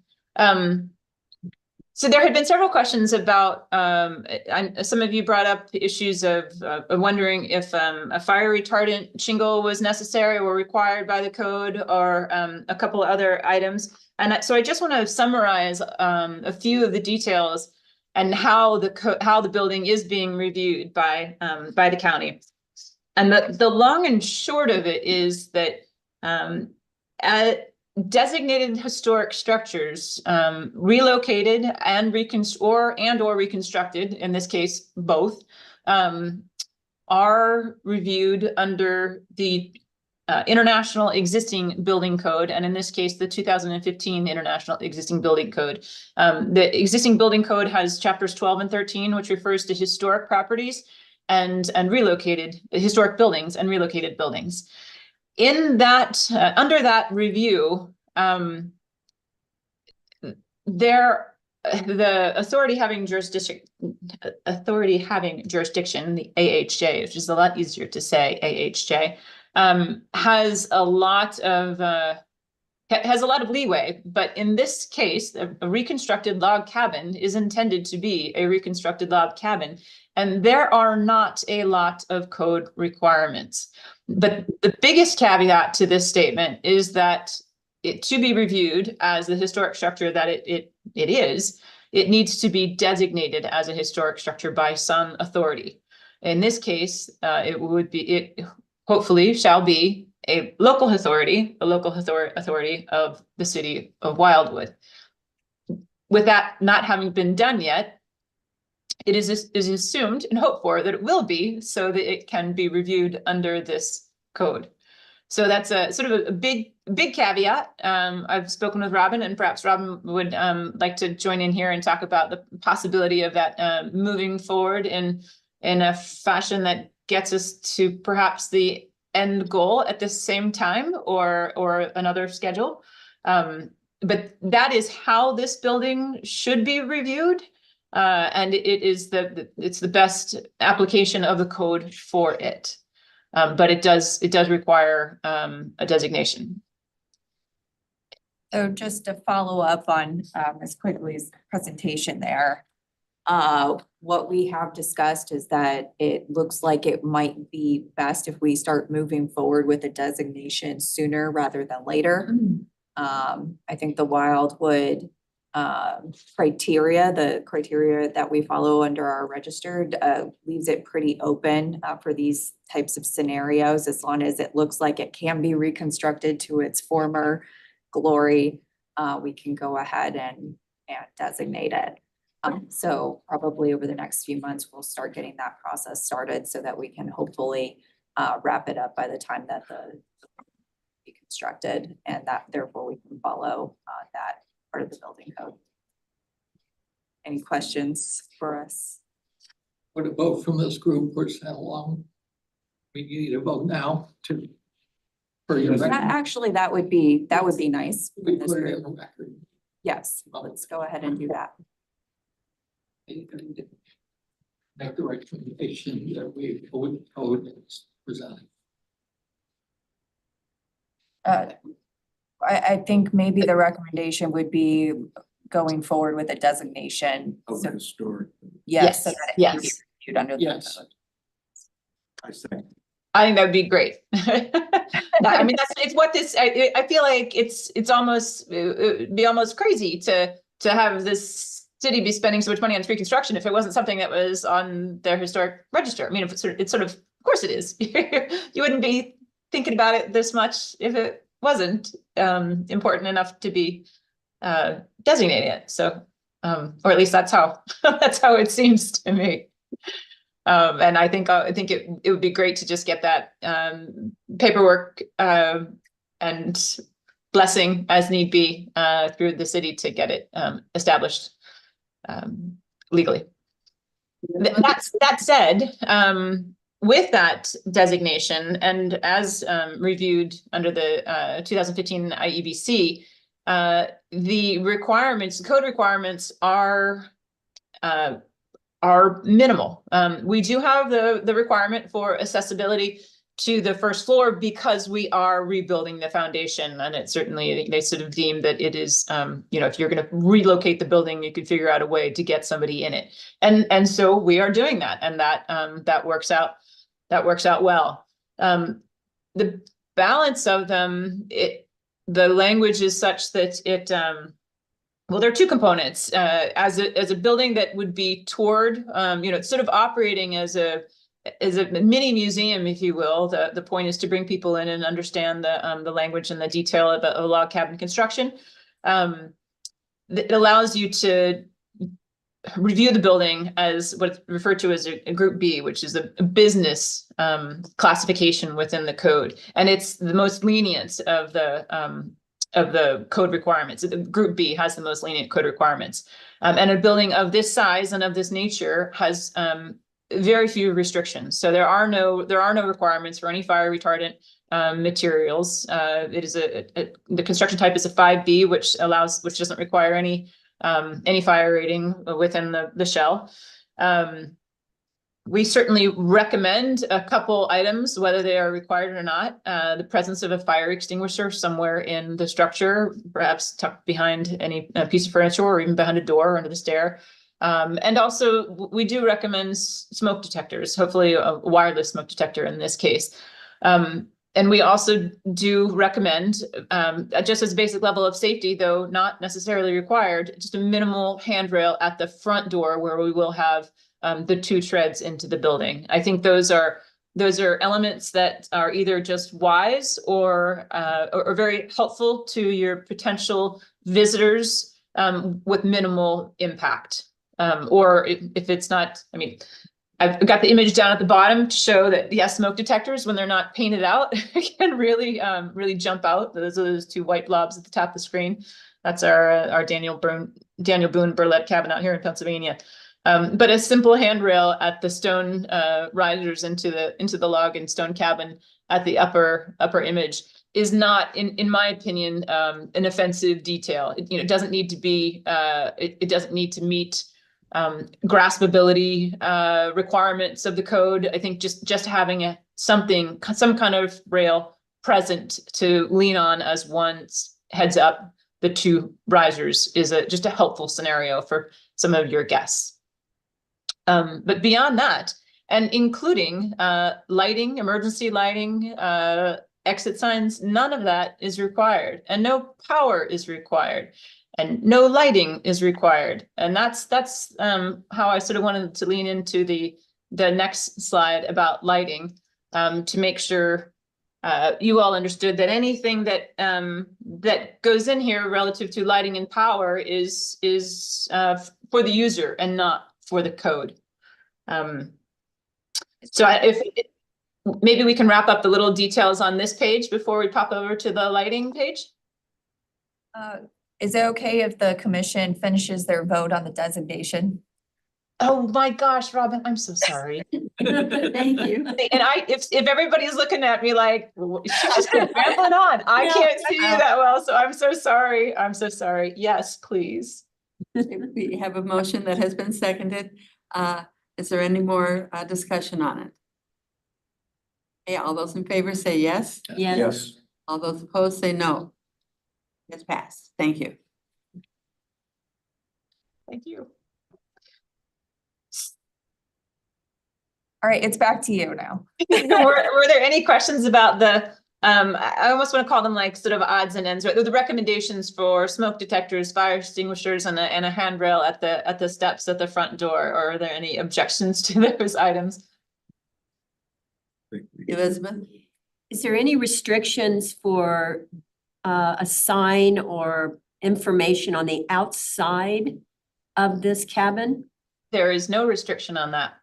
So there had been several questions about, some of you brought up issues of wondering if a fire retardant shingle was necessary or required by the code, or a couple of other items. And so I just want to summarize a few of the details and how the building is being reviewed by the county. And the long and short of it is that designated historic structures, relocated and reconstructed, in this case, both, are reviewed under the International Existing Building Code, and in this case, the 2015 International Existing Building Code. The Existing Building Code has chapters 12 and 13, which refers to historic properties and relocated historic buildings and relocated buildings. In that, under that review, the authority having jurisdiction, the AHJ, which is a lot easier to say, AHJ, has a lot of leeway. But in this case, a reconstructed log cabin is intended to be a reconstructed log cabin, and there are not a lot of code requirements. But the biggest caveat to this statement is that to be reviewed as the historic structure that it is, it needs to be designated as a historic structure by some authority. In this case, it hopefully shall be a local authority of the city of Wildwood. With that not having been done yet, it is assumed and hoped for that it will be, so that it can be reviewed under this code. So that's a sort of a big caveat. I've spoken with Robin, and perhaps Robin would like to join in here and talk about the possibility of that moving forward in a fashion that gets us to perhaps the end goal at the same time, or another schedule. But that is how this building should be reviewed. And it's the best application of the code for it. But it does require a designation. So just to follow up on Ms. Quigley's presentation there, what we have discussed is that it looks like it might be best if we start moving forward with a designation sooner rather than later. I think the Wildwood criteria, the criteria that we follow under our registered, leaves it pretty open for these types of scenarios, as long as it looks like it can be reconstructed to its former glory. We can go ahead and designate it. So probably over the next few months, we'll start getting that process started so that we can hopefully wrap it up by the time that the be constructed, and that therefore we can follow that part of the building code. Any questions for us? What a vote from this group was that long? We need a vote now to. For your record. Actually, that would be nice. We put it in the record. Yes, let's go ahead and do that. Make the recommendation that we would code is presented. I think maybe the recommendation would be going forward with a designation. Of So, the story. yes, so Yes, that it can be yes. reviewed under the Yes. code. I think. I think that'd be great. I mean, it's what this, I feel like it's almost, it'd be almost crazy to have this city be spending so much money on reconstruction if it wasn't something that was on their historic register. I mean, if it's sort of course it is. You wouldn't be thinking about it this much if it wasn't important enough to be designating it. So, or at least that's how, that's how it seems to me. And I think it would be great to just get that, paperwork, and blessing as need be, through the city to get it, established, legally. That said, with that designation and as, reviewed under the, 2015 IEBC, the requirements, the code requirements are minimal. We do have the requirement for accessibility to the first floor because we are rebuilding the foundation, and it certainly, they sort of deem that it is, if you're going to relocate the building, you could figure out a way to get somebody in it, and so we are doing that, and that works out. That works out well. The balance of them, the language is such that it, well, there are two components. As a building that would be toured, it's sort of operating as a mini museum, if you will. The point is to bring people in and understand the language and the detail of a log cabin construction. It allows you to review the building as what's referred to as a Group B, which is a business classification within the code, and it's the most lenient of the code requirements. The Group B has the most lenient code requirements, and a building of this size and of this nature has very few restrictions. So there are no requirements for any fire retardant materials. It is the construction type is a 5B, which doesn't require any fire rating within the shell. We certainly recommend a couple items, whether they are required or not. The presence of a fire extinguisher somewhere in the structure, perhaps tucked behind any piece of furniture or even behind a door or under the stair. And also we do recommend smoke detectors, hopefully a wireless smoke detector in this case. And we also do recommend, just as a basic level of safety, though not necessarily required, just a minimal handrail at the front door where we will have the 2 treads into the building. I think those are elements that are either just wise or very helpful to your potential visitors, with minimal impact. Or if it's not, I mean, I've got the image down at the bottom to show that, yes, smoke detectors, when they're not painted out, can really jump out. Those are those 2 white blobs at the top of the screen. That's our Daniel Boone Burlette cabin out here in Pennsylvania. But a simple handrail at the stone risers into the log and stone cabin at the upper image is not, in my opinion, an offensive detail. It doesn't need to be. It doesn't need to meet graspability requirements of the code. I think just having some kind of rail present to lean on as one heads up the 2 risers is just a helpful scenario for some of your guests. But beyond that, and including lighting, emergency lighting, exit signs, none of that is required, and no power is required, and no lighting is required. And that's how I sort of wanted to lean into the next slide about lighting, to make sure you all understood that anything that goes in here relative to lighting and power is for the user and not for the code. So maybe we can wrap up the little details on this page before we pop over to the lighting page. Is it okay if the commission finishes their vote on the designation? Oh my gosh, Robin, I'm so sorry. Thank you. And if everybody's looking at me like, she's just rambling on, I can't see you that well, so I'm so sorry. I'm so sorry. Yes, please. We have a motion that has been seconded. Is there any more discussion on it? Okay, all those in favor say yes. Yes. All those opposed say no. It's passed. Thank you. Thank you. All right, it's back to you now. Were there any questions about the, I almost want to call them like sort of odds and ends, right? The recommendations for smoke detectors, fire extinguishers, and a handrail at the steps at the front door, or are there any objections to those items? Elizabeth? Is there any restrictions for a sign or information on the outside of this cabin? There is no restriction on that.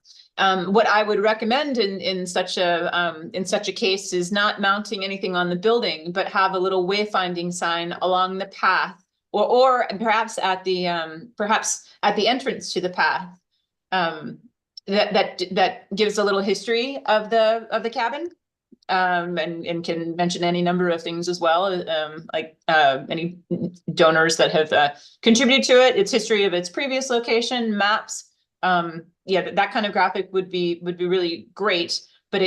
What I would recommend in such a case is not mounting anything on the building, but have a little wayfinding sign along the path, or perhaps at the entrance to the path. That gives a little history of the cabin. And can mention any number of things as well, like any donors that have contributed to it, its history of its previous location, maps. Yeah, that kind of graphic would be really great, but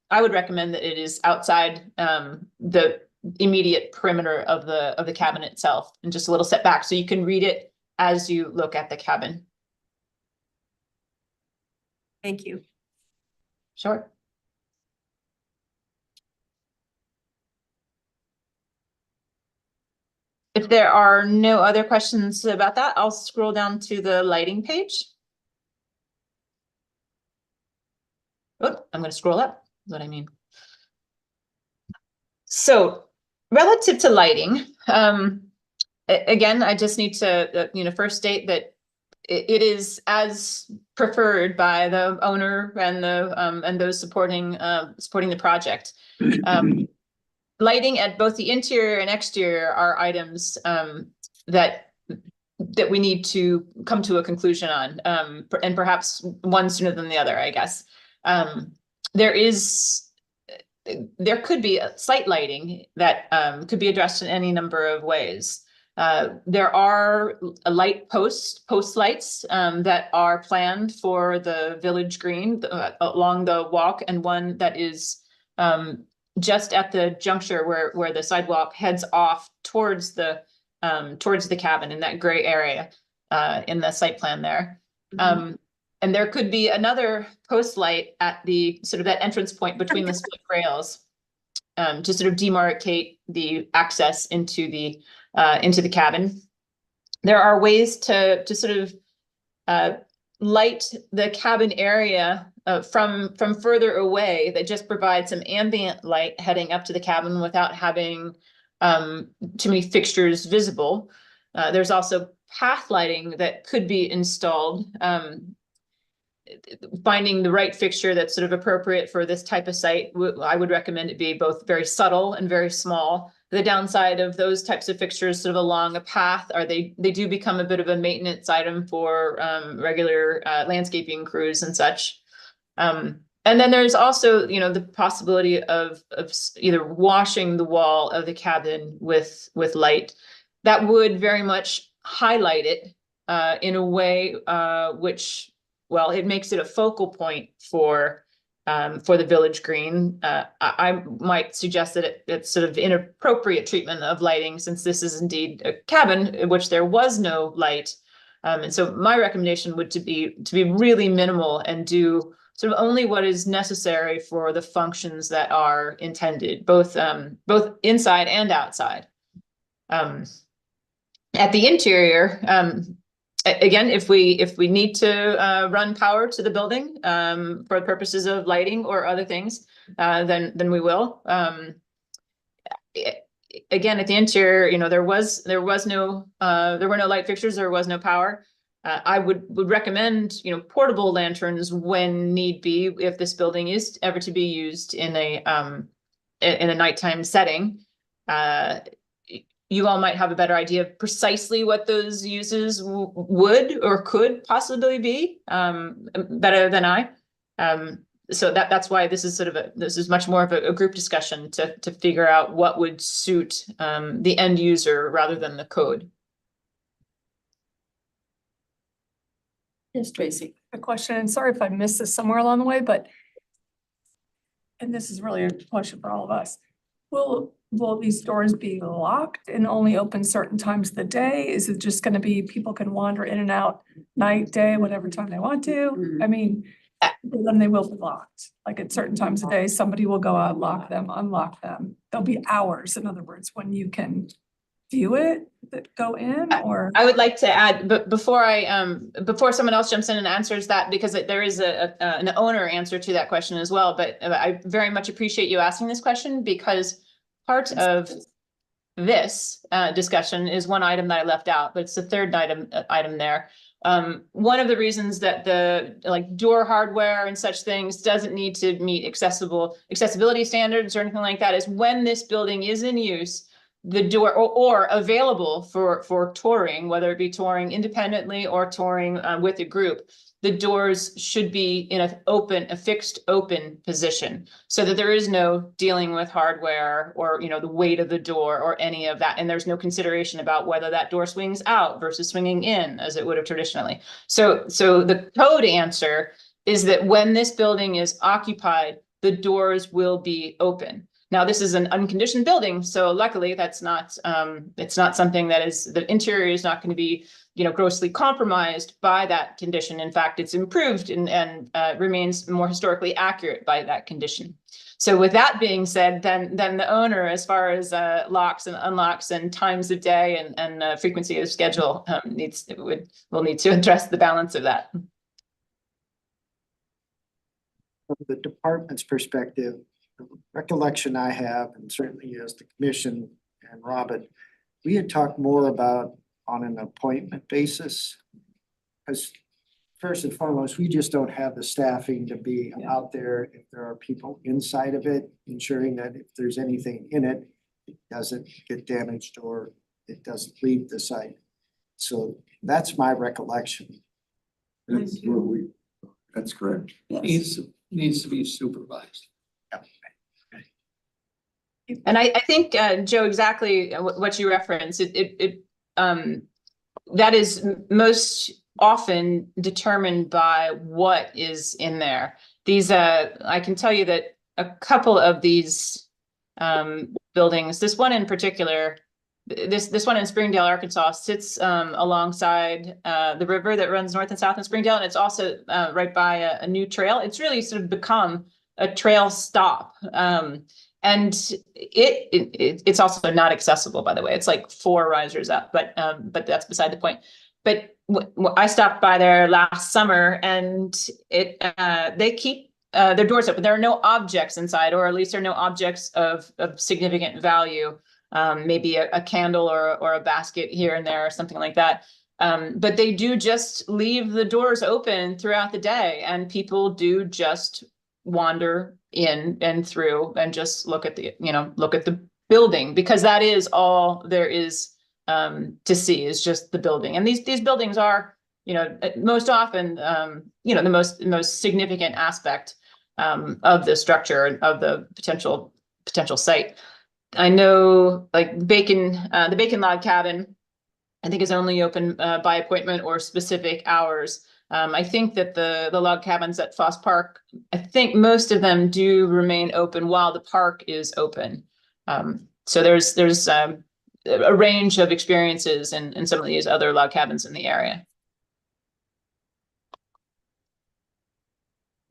I would recommend that it is outside the immediate perimeter of the cabin itself, and just a little setback so you can read it as you look at the cabin. Thank you. Sure. If there are no other questions about that, I'll scroll down to the lighting page. Oh, I'm going to scroll up, is what I mean. So relative to lighting, again, I just need to, first state that it is as preferred by the owner and those supporting the project. Lighting at both the interior and exterior are items that we need to come to a conclusion on, and perhaps one sooner than the other, I guess. There could be a site lighting that could be addressed in any number of ways. There are light post lights that are planned for the village green along the walk, and one that is just at the juncture where the sidewalk heads off towards the cabin in that gray area in the site plan there. And there could be another post light at the sort of that entrance point between the split rails to sort of demarcate the access into the cabin. There are ways to sort of light the cabin area from further away that just provide some ambient light heading up to the cabin without having too many fixtures visible. There's also path lighting that could be installed. Finding the right fixture that's sort of appropriate for this type of site, I would recommend it be both very subtle and very small. The downside of those types of fixtures sort of along a path are they do become a bit of a maintenance item for regular landscaping crews and such. And then there's also, the possibility of either washing the wall of the cabin with light that would very much highlight it in a way which, well, it makes it a focal point for the village green. I might suggest that it's sort of inappropriate treatment of lighting, since this is indeed a cabin in which there was no light. And so my recommendation would to be really minimal and do sort of only what is necessary for the functions that are intended, both inside and outside. At the interior, again, if we need to run power to the building for purposes of lighting or other things, then we will. Again, at the interior, there were no light fixtures, there was no power. I would recommend portable lanterns when need be, if this building is ever to be used in a nighttime setting. You all might have a better idea of precisely what those uses would or could possibly be, better than I. So that's why this is much more of a group discussion to figure out what would suit the end user rather than the code. Yes, Tracy. A question, and sorry if I missed this somewhere along the way, and this is really a question for all of us. Will these doors be locked and only open certain times of the day? Is it just gonna be people can wander in and out night, day, whatever time they want to? I mean, then they will be locked. Like at certain times of day, somebody will go out, lock them, unlock them. There'll be hours, in other words, when you can view it, that go in, or? I would like to add, but before someone else jumps in and answers that, because there is an owner answer to that question as well, but I very much appreciate you asking this question, because part of this discussion is one item that I left out, but it's the third item there. One of the reasons that the like door hardware and such things doesn't need to meet accessibility standards or anything like that is when this building is in use, the door or available for touring, whether it be touring independently or touring with a group, the doors should be in a fixed open position so that there is no dealing with hardware or, the weight of the door or any of that. And there's no consideration about whether that door swings out versus swinging in as it would have traditionally. So the code answer is that when this building is occupied, the doors will be open. Now, this is an unconditioned building, so luckily that's not, it's not something that is, the interior is not going to be, grossly compromised by that condition. In fact, it's improved and remains more historically accurate by that condition. So with that being said, then the owner, as far as locks and unlocks and times of day and frequency of schedule, will need to address the balance of that. From the department's perspective, the recollection I have, and certainly as the commission and Robin, we had talked more about on an appointment basis. Because first and foremost, we just don't have the staffing to be out there if there are people inside of it, ensuring that if there's anything in it, it doesn't get damaged or it doesn't leave the site. So that's my recollection. That's correct. Yes. Needs to be supervised. And I think, Joe, exactly what you referenced, that is most often determined by what is in there. These, I can tell you that a couple of these buildings, this one in particular, this one in Springdale, Arkansas, sits alongside the river that runs north and south in Springdale, and it's also right by a new trail. It's really sort of become a trail stop. And it's also not accessible, by the way. It's like 4 risers up, but that's beside the point. But I stopped by there last summer, and they keep their doors open. There are no objects inside, or at least there are no objects of significant value. Maybe a candle or a basket here and there or something like that. But they do just leave the doors open throughout the day, and people do just wander in and through and just look at the building, because that is all there is to see, is just the building. And these buildings are, most often, the most significant aspect of the structure of the potential site. I know, like the Bacon Log Cabin, I think is only open by appointment or specific hours. I think that the log cabins at Foss Park, I think most of them do remain open while the park is open. So there's a range of experiences in some of these other log cabins in the area.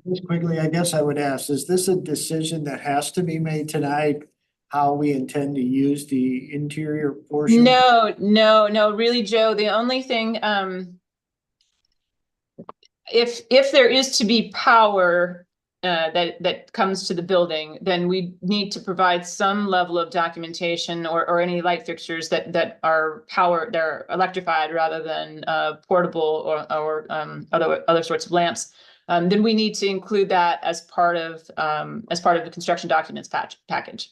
Just quickly, I guess I would ask, is this a decision that has to be made tonight? How we intend to use the interior portion? No, really, Joe, the only thing, if there is to be power that comes to the building, then we need to provide some level of documentation or any light fixtures that are they're electrified rather than portable or other sorts of lamps. Then we need to include that as part of the construction documents package.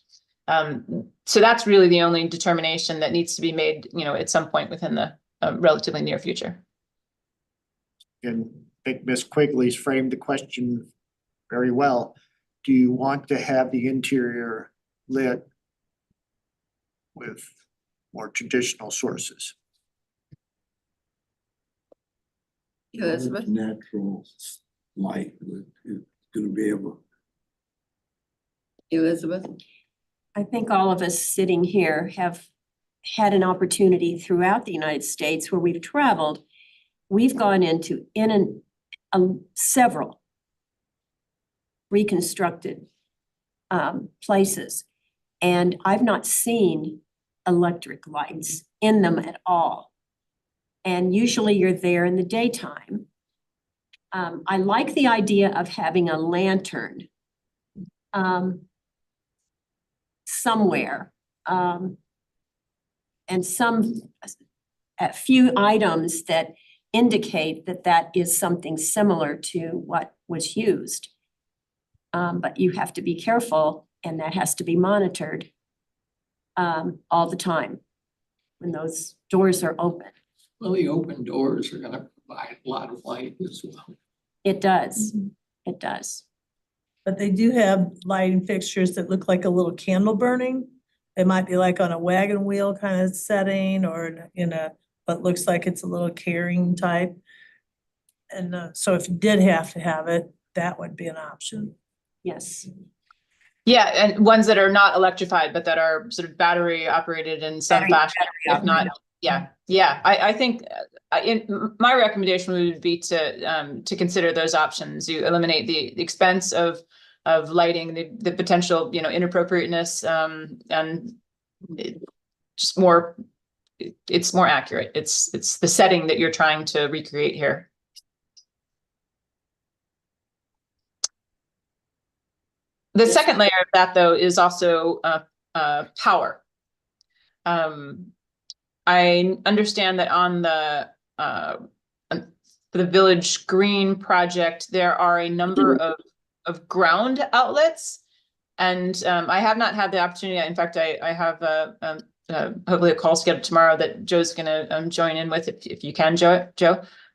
So that's really the only determination that needs to be made, at some point within the relatively near future. And I think Ms. Quigley's framed the question very well. Do you want to have the interior lit with more traditional sources? Elizabeth? Natural light is gonna be able. Elizabeth? I think all of us sitting here have had an opportunity throughout the United States where we've traveled. We've gone into several reconstructed places, and I've not seen electric lights in them at all. And usually you're there in the daytime. I like the idea of having a lantern somewhere. and a few items that indicate that that is something similar to what was used. But you have to be careful, and that has to be monitored all the time when those doors are open. Well, the open doors are gonna provide a lot of light as well. It does, it does. But they do have lighting fixtures that look like a little candle burning. It might be like on a wagon wheel kind of setting or in a, but looks like it's a little carrying type. And so if you did have to have it, that would be an option. Yes. Yeah, and ones that are not electrified, but that are sort of battery operated in some fashion, if not, yeah, I think my recommendation would be to consider those options. You eliminate the expense of lighting, the potential, inappropriateness, and just more, it's more accurate. It's the setting that you're trying to recreate here. The second layer of that, though, is also power. I understand that on the Village Green project, there are a number of ground outlets, and I have not had the opportunity. In fact, I have hopefully a call scheduled tomorrow that Joe's going to join in with, if you can, Joe.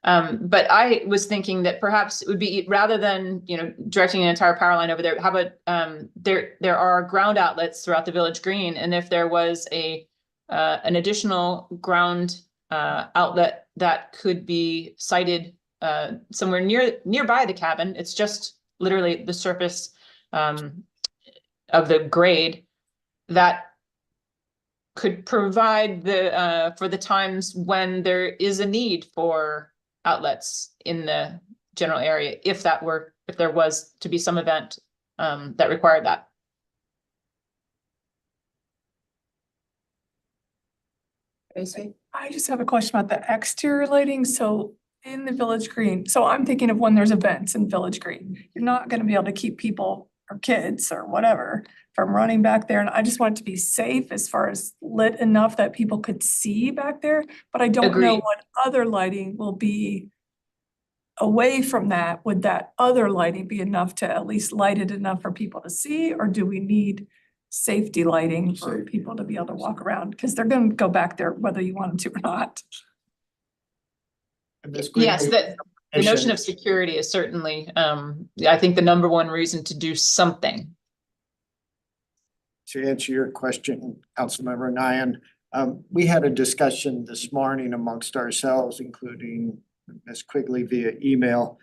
But I was thinking that perhaps it would be, rather than directing an entire power line over there, how about there are ground outlets throughout the Village Green, and if there was an additional ground outlet that could be sited somewhere nearby the cabin, it's just literally the surface of the grade, that could provide for the times when there is a need for outlets in the general area, if there was to be some event that required that. I just have a question about the exterior lighting. So in the Village Green, so I'm thinking of when there's events in Village Green, you're not gonna be able to keep people or kids or whatever from running back there. And I just want it to be safe as far as lit enough that people could see back there. But I don't know Agreed. what other lighting will be away from that. Would that other lighting be enough to at least light it enough for people to see? Or do we need safety lighting for people to be able to walk around? Because they're gonna go back there whether you want them to or not. Yes, the notion of security is certainly, I think, the number one reason to do something. To answer your question, Councilmember Nyan, we had a discussion this morning amongst ourselves, including Ms. Quigley via email.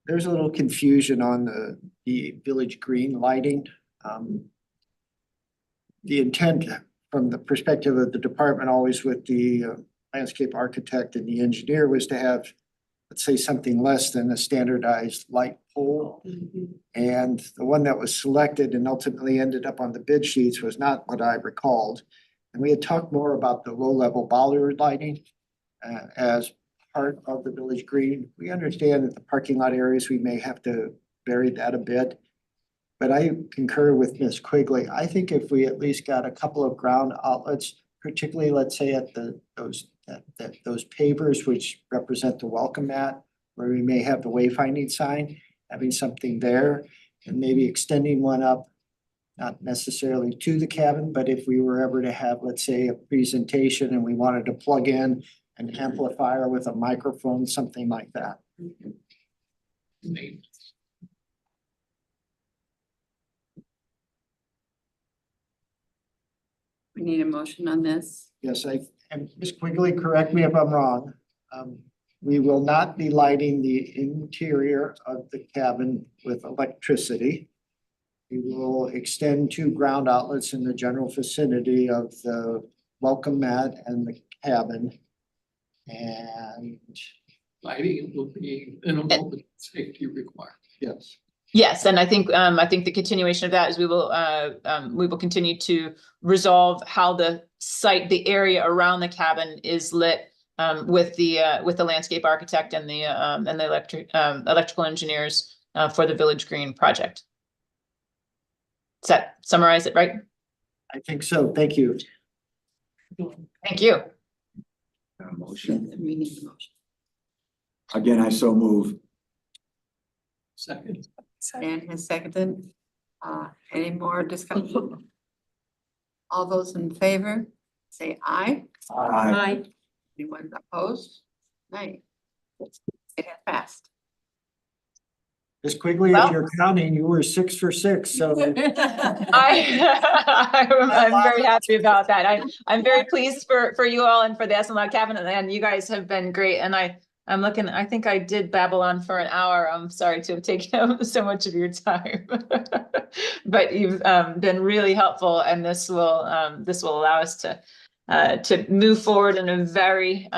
There's a little confusion on the Village Green lighting. The intent from the perspective of the department, always with the landscape architect and the engineer, was to have, let's say, something less than a standardized light pole. And the one that was selected and ultimately ended up on the bid sheets was not what I recalled. And we had talked more about the low-level bollard lighting as part of the Village Green. We understand that the parking lot areas, we may have to vary that a bit. But I concur with Ms. Quigley. I think if we at least got a couple of ground outlets, particularly, let's say, at those pavers which represent the welcome mat, where we may have the wayfinding sign, having something there, and maybe extending one up, not necessarily to the cabin, but if we were ever to have, let's say, a presentation and we wanted to plug in an amplifier with a microphone, something like that. We need a motion on this. Yes, and Ms. Quigley, correct me if I'm wrong. We will not be lighting the interior of the cabin with electricity. We will extend 2 ground outlets in the general vicinity of the welcome mat and the cabin. And Lighting will be minimal with safety requirements. yes, Yes, and I think the continuation of that is we will continue to resolve how the area around the cabin is lit with the landscape architect and the electrical engineers for the Village Green project. Does that summarize it right? I think so. Thank you. Thank you. Motion. We need a motion. Again, I so move. Second. Dan has seconded. Any more discussion? All those in favor, say aye. Aye. Anyone opposed? Nay. It has passed. Ms. Quigley, Well- if you're counting, you were 6 for 6, so. I'm very happy about that. I'm very pleased for you all and for the SNLAW cabinet, and you guys have been great. And I'm looking, I think I did babble on for an hour. I'm sorry to have taken up so much of your time. But you've been really helpful, and this will allow us to move forward in a very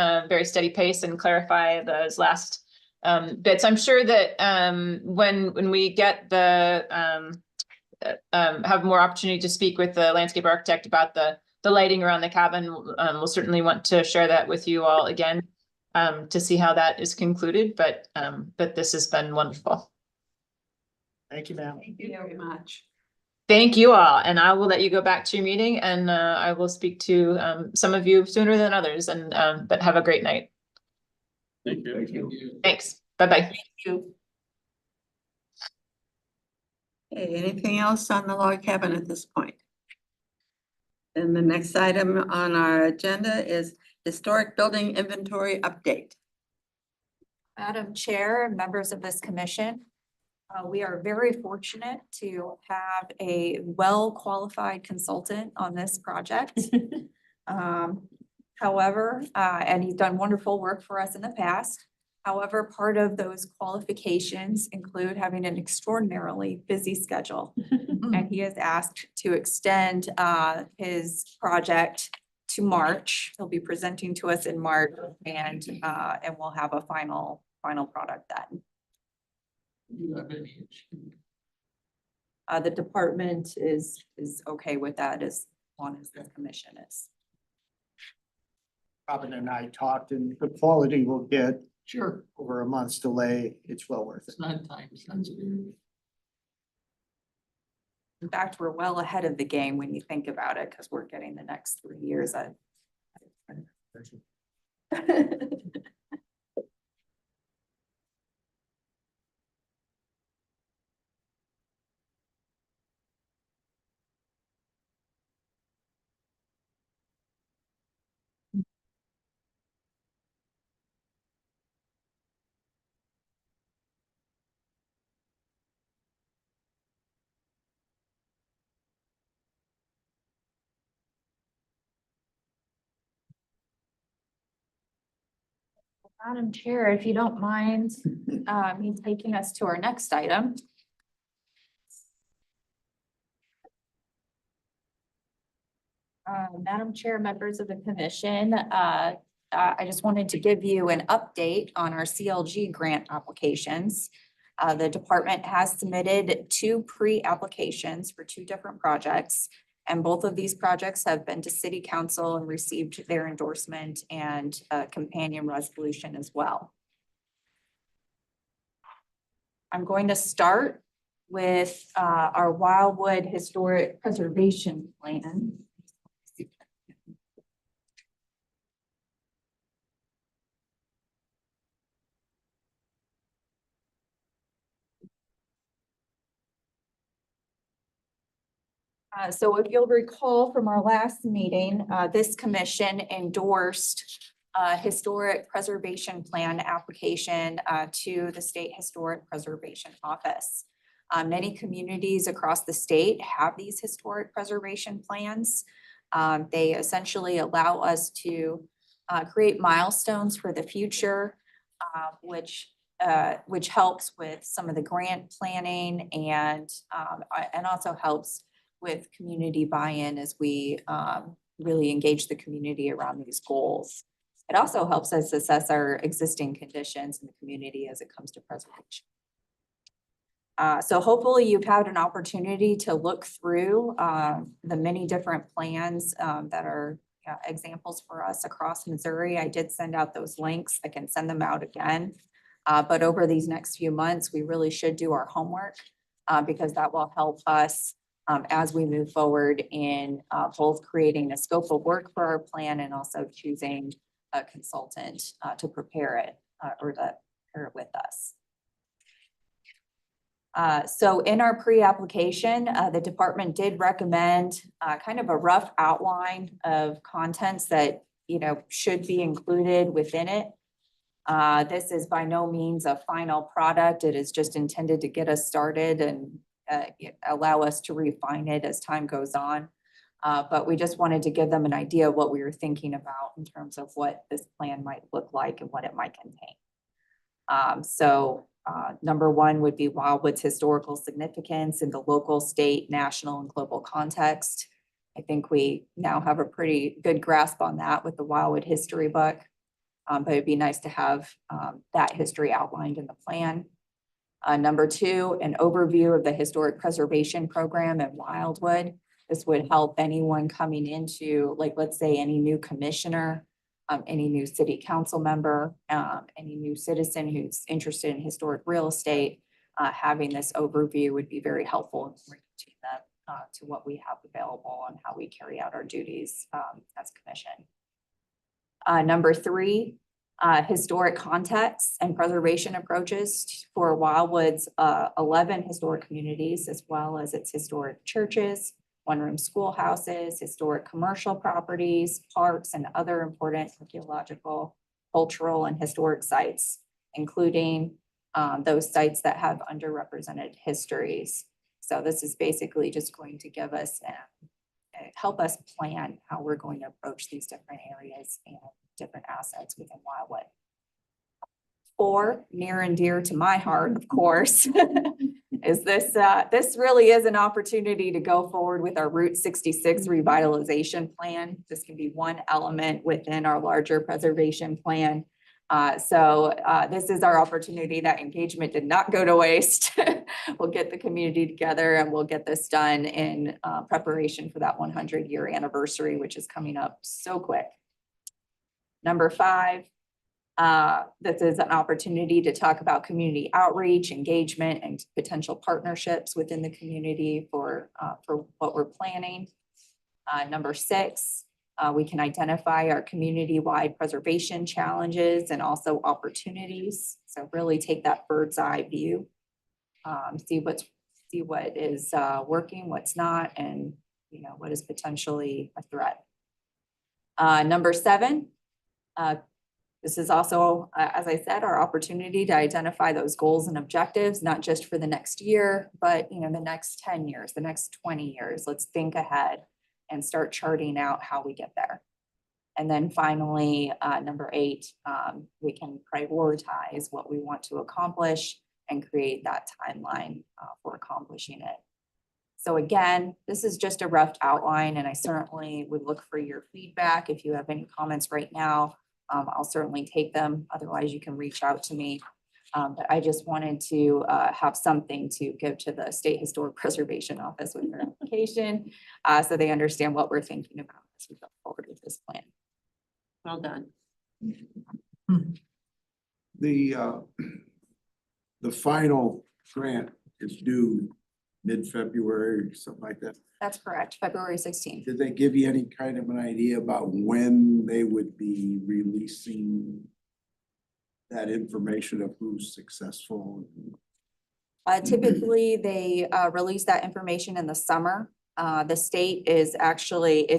steady pace and clarify those last bits. I'm sure that when we get have more opportunity to speak with the landscape architect about the lighting around the cabin, we'll certainly want to share that with you all again to see how that is concluded. But this has been wonderful. Thank you, ma'am. Thank you very much. Thank you all, and I will let you go back to your meeting, and I will speak to some of you sooner than others. And but have a great night. Thank you. Thank you. Thanks. Bye-bye. Thank you. Okay, anything else on the log cabin at this point? Then the next item on our agenda is historic building inventory update. Madam Chair, members of this commission, we are very fortunate to have a well-qualified consultant on this project. However, and he's done wonderful work for us in the past. However, part of those qualifications include having an extraordinarily busy schedule. And he has asked to extend his project to March. He'll be presenting to us in March, and we'll have a final product then. Do you have any issue? The department is okay with that as long as the commission is. Robin and I talked, and the quality will get Sure, over a month's delay. It's well worth it. it's not time sensitive. In fact, we're well ahead of the game when you think about it, because we're getting the next 3 years. Madam Chair, if you don't mind, me taking us to our next item. Madam Chair, members of the commission, I just wanted to give you an update on our CLG grant applications. The department has submitted 2 pre-applications for 2 different projects. And both of these projects have been to city council and received their endorsement and a companion resolution as well. I'm going to start with our Wildwood Historic Preservation Plan. So if you'll recall from our last meeting, this commission endorsed a historic preservation plan application to the State Historic Preservation Office. Many communities across the state have these historic preservation plans. They essentially allow us to create milestones for the future, which helps with some of the grant planning and also helps with community buy-in as we really engage the community around these goals. It also helps us assess our existing conditions in the community as it comes to preservation. So hopefully you've had an opportunity to look through the many different plans that are examples for us across Missouri. I did send out those links. I can send them out again. But over these next few months, we really should do our homework because that will help us as we move forward in both creating a scope of work for our plan and also choosing a consultant to prepare it or to prepare it with us. So in our pre-application, the department did recommend kind of a rough outline of contents that, should be included within it. This is by no means a final product. It is just intended to get us started and allow us to refine it as time goes on. But we just wanted to give them an idea of what we were thinking about in terms of what this plan might look like and what it might contain. Number one would be Wildwood's historical significance in the local, state, national, and global context. I think we now have a pretty good grasp on that with the Wildwood history book. But it'd be nice to have that history outlined in the plan. Number two, an overview of the historic preservation program at Wildwood. This would help anyone coming into, like, let's say any new commissioner, any new city council member, any new citizen who's interested in historic real estate. Having this overview would be very helpful in orienting them to what we have available and how we carry out our duties as commission. Number three, historic contexts and preservation approaches for Wildwood's 11 historic communities, as well as its historic churches, one-room schoolhouses, historic commercial properties, parks, and other important archaeological, cultural, and historic sites, including those sites that have underrepresented histories. So this is basically just going to give us help us plan how we're going to approach these different areas and different assets within Wildwood. 4, near and dear to my heart, of course, is this. This really is an opportunity to go forward with our Route 66 revitalization plan. This can be one element within our larger preservation plan. This is our opportunity. That engagement did not go to waste. We'll get the community together and we'll get this done in preparation for that 100-year anniversary, which is coming up so quick. Number 5, this is an opportunity to talk about community outreach, engagement, and potential partnerships within the community for what we're planning. Number 6, we can identify our community-wide preservation challenges and also opportunities. So really take that bird's eye view, see what is working, what's not, and what is potentially a threat. Number 7, this is also, as I said, our opportunity to identify those goals and objectives, not just for the next year, but the next 10 years, the next 20 years. Let's think ahead and start charting out how we get there. And then finally, number 8, we can prioritize what we want to accomplish and create that timeline for accomplishing it. So again, this is just a rough outline, and I certainly would look for your feedback. If you have any comments right now, I'll certainly take them. Otherwise, you can reach out to me. But I just wanted to have something to give to the State Historic Preservation Office with their application, so they understand what we're thinking about as we go forward with this plan. Well done. The final grant is due mid-February, something like that. That's correct, February 16th. Did they give you any kind of an idea about when they would be releasing that information of who's successful? Typically, they release that information in the summer. The state is actually,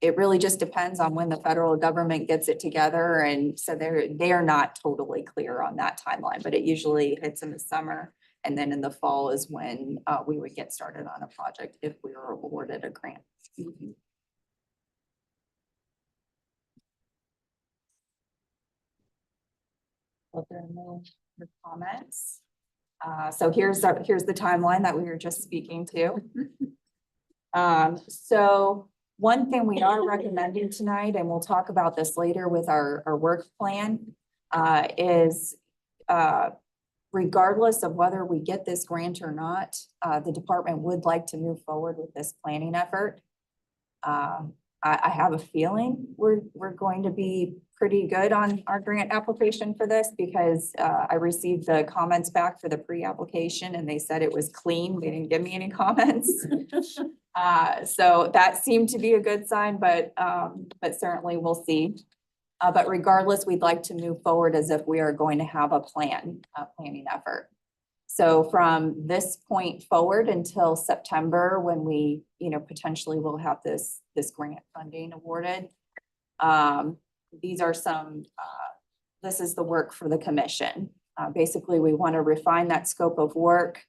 it really just depends on when the federal government gets it together. And so they are not totally clear on that timeline, but it usually hits in the summer. And then in the fall is when we would get started on a project if we were awarded a grant. Well, there are no other comments. So here's the timeline that we were just speaking to. So one thing we are recommending tonight, and we'll talk about this later with our work plan, is regardless of whether we get this grant or not, the department would like to move forward with this planning effort. I have a feeling we're going to be pretty good on our grant application for this because I received the comments back for the pre-application and they said it was clean. They didn't give me any comments. So that seemed to be a good sign, but certainly we'll see. But regardless, we'd like to move forward as if we are going to have a planning effort. So from this point forward until September, when we, potentially will have this grant funding awarded. These are some, this is the work for the commission. Basically, we want to refine that scope of work.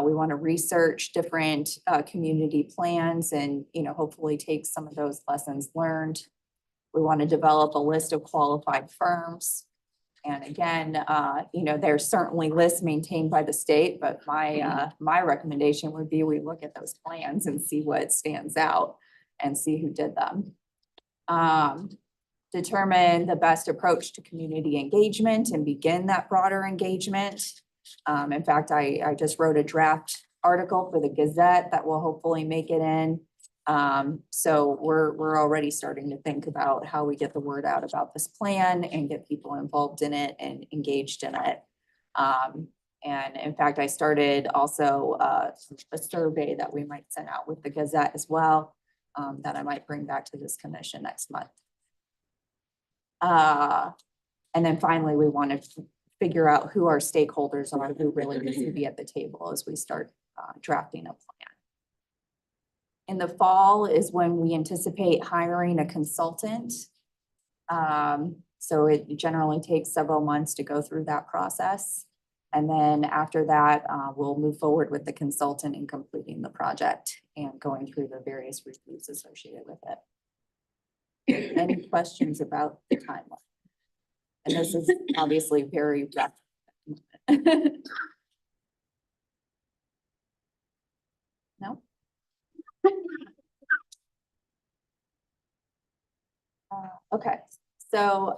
We want to research different community plans and, hopefully take some of those lessons learned. We want to develop a list of qualified firms. And again, there's certainly lists maintained by the state, but my recommendation would be we look at those plans and see what stands out and see who did them. Determine the best approach to community engagement and begin that broader engagement. In fact, I just wrote a draft article for the Gazette that will hopefully make it in. So we're already starting to think about how we get the word out about this plan and get people involved in it and engaged in it. And in fact, I started also a survey that we might send out with the Gazette as well, that I might bring back to this commission next month. And then finally, we want to figure out who our stakeholders are, who really needs to be at the table as we start drafting a plan. In the fall is when we anticipate hiring a consultant. So it generally takes several months to go through that process. And then after that, we'll move forward with the consultant in completing the project and going through the various reviews associated with it. Any questions about the timeline? And this is obviously very rough. No? Okay, so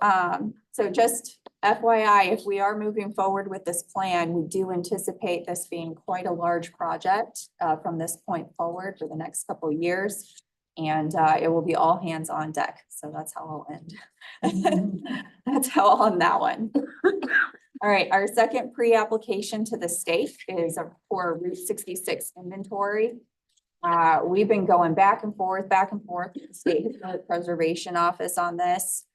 just FYI, if we are moving forward with this plan, we do anticipate this being quite a large project from this point forward for the next couple of years. And it will be all hands on deck. So that's how I'll end. That's how I'll end that one. All right, our second pre-application to the state is for Route 66 inventory. We've been going back and forth with the State Historic Preservation Office on this.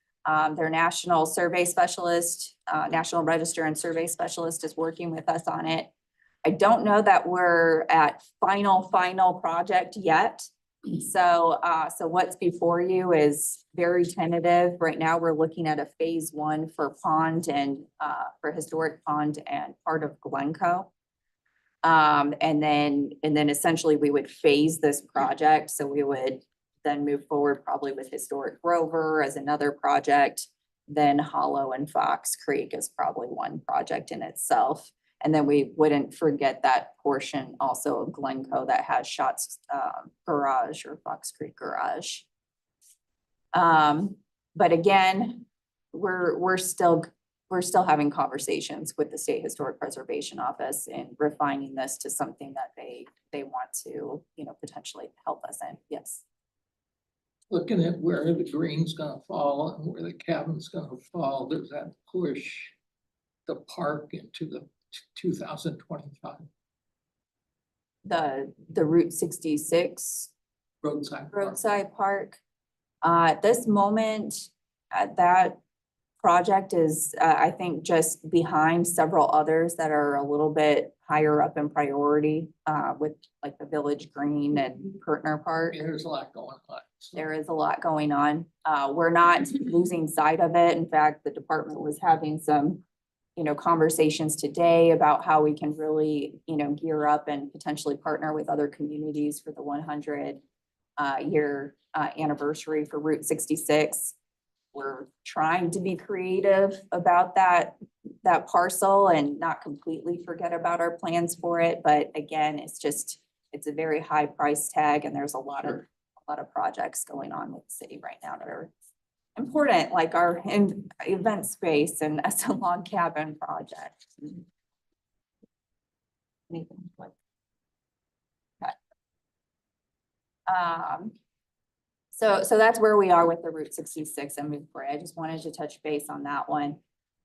Their national survey specialist, National Register and Survey Specialist is working with us on it. I don't know that we're at final project yet. So what's before you is very tentative. Right now, we're looking at a phase 1 for pond and for historic pond and part of Glencoe. And then essentially we would phase this project. So we would then move forward probably with Historic Grover as another project. Then Hollow and Fox Creek is probably one project in itself. And then we wouldn't forget that portion also of Glencoe that has Schatz Garage or Fox Creek Garage. But again, we're still having conversations with the State Historic Preservation Office and refining this to something that they want to, potentially help us in. Yes. Looking at where the green's gonna fall and where the cabin's gonna fall, does that push the park into the 2025 The Route 66 roadside? roadside park. At this moment, that project is, I think, just behind several others that are a little bit higher up in priority, with like the Village Green and Pertner Park. There's a lot going on. So There is a lot going on. We're not losing sight of it. In fact, the department was having some, conversations today about how we can really, gear up and potentially partner with other communities for the 100 year anniversary for Route 66. We're trying to be creative about that parcel and not completely forget about our plans for it. But again, it's a very high price tag, and there's a lot of projects going on with the city right now that are important, like our event space and as a log cabin project. Anything like that. So that's where we are with the Route 66 inventory. I just wanted to touch base on that one.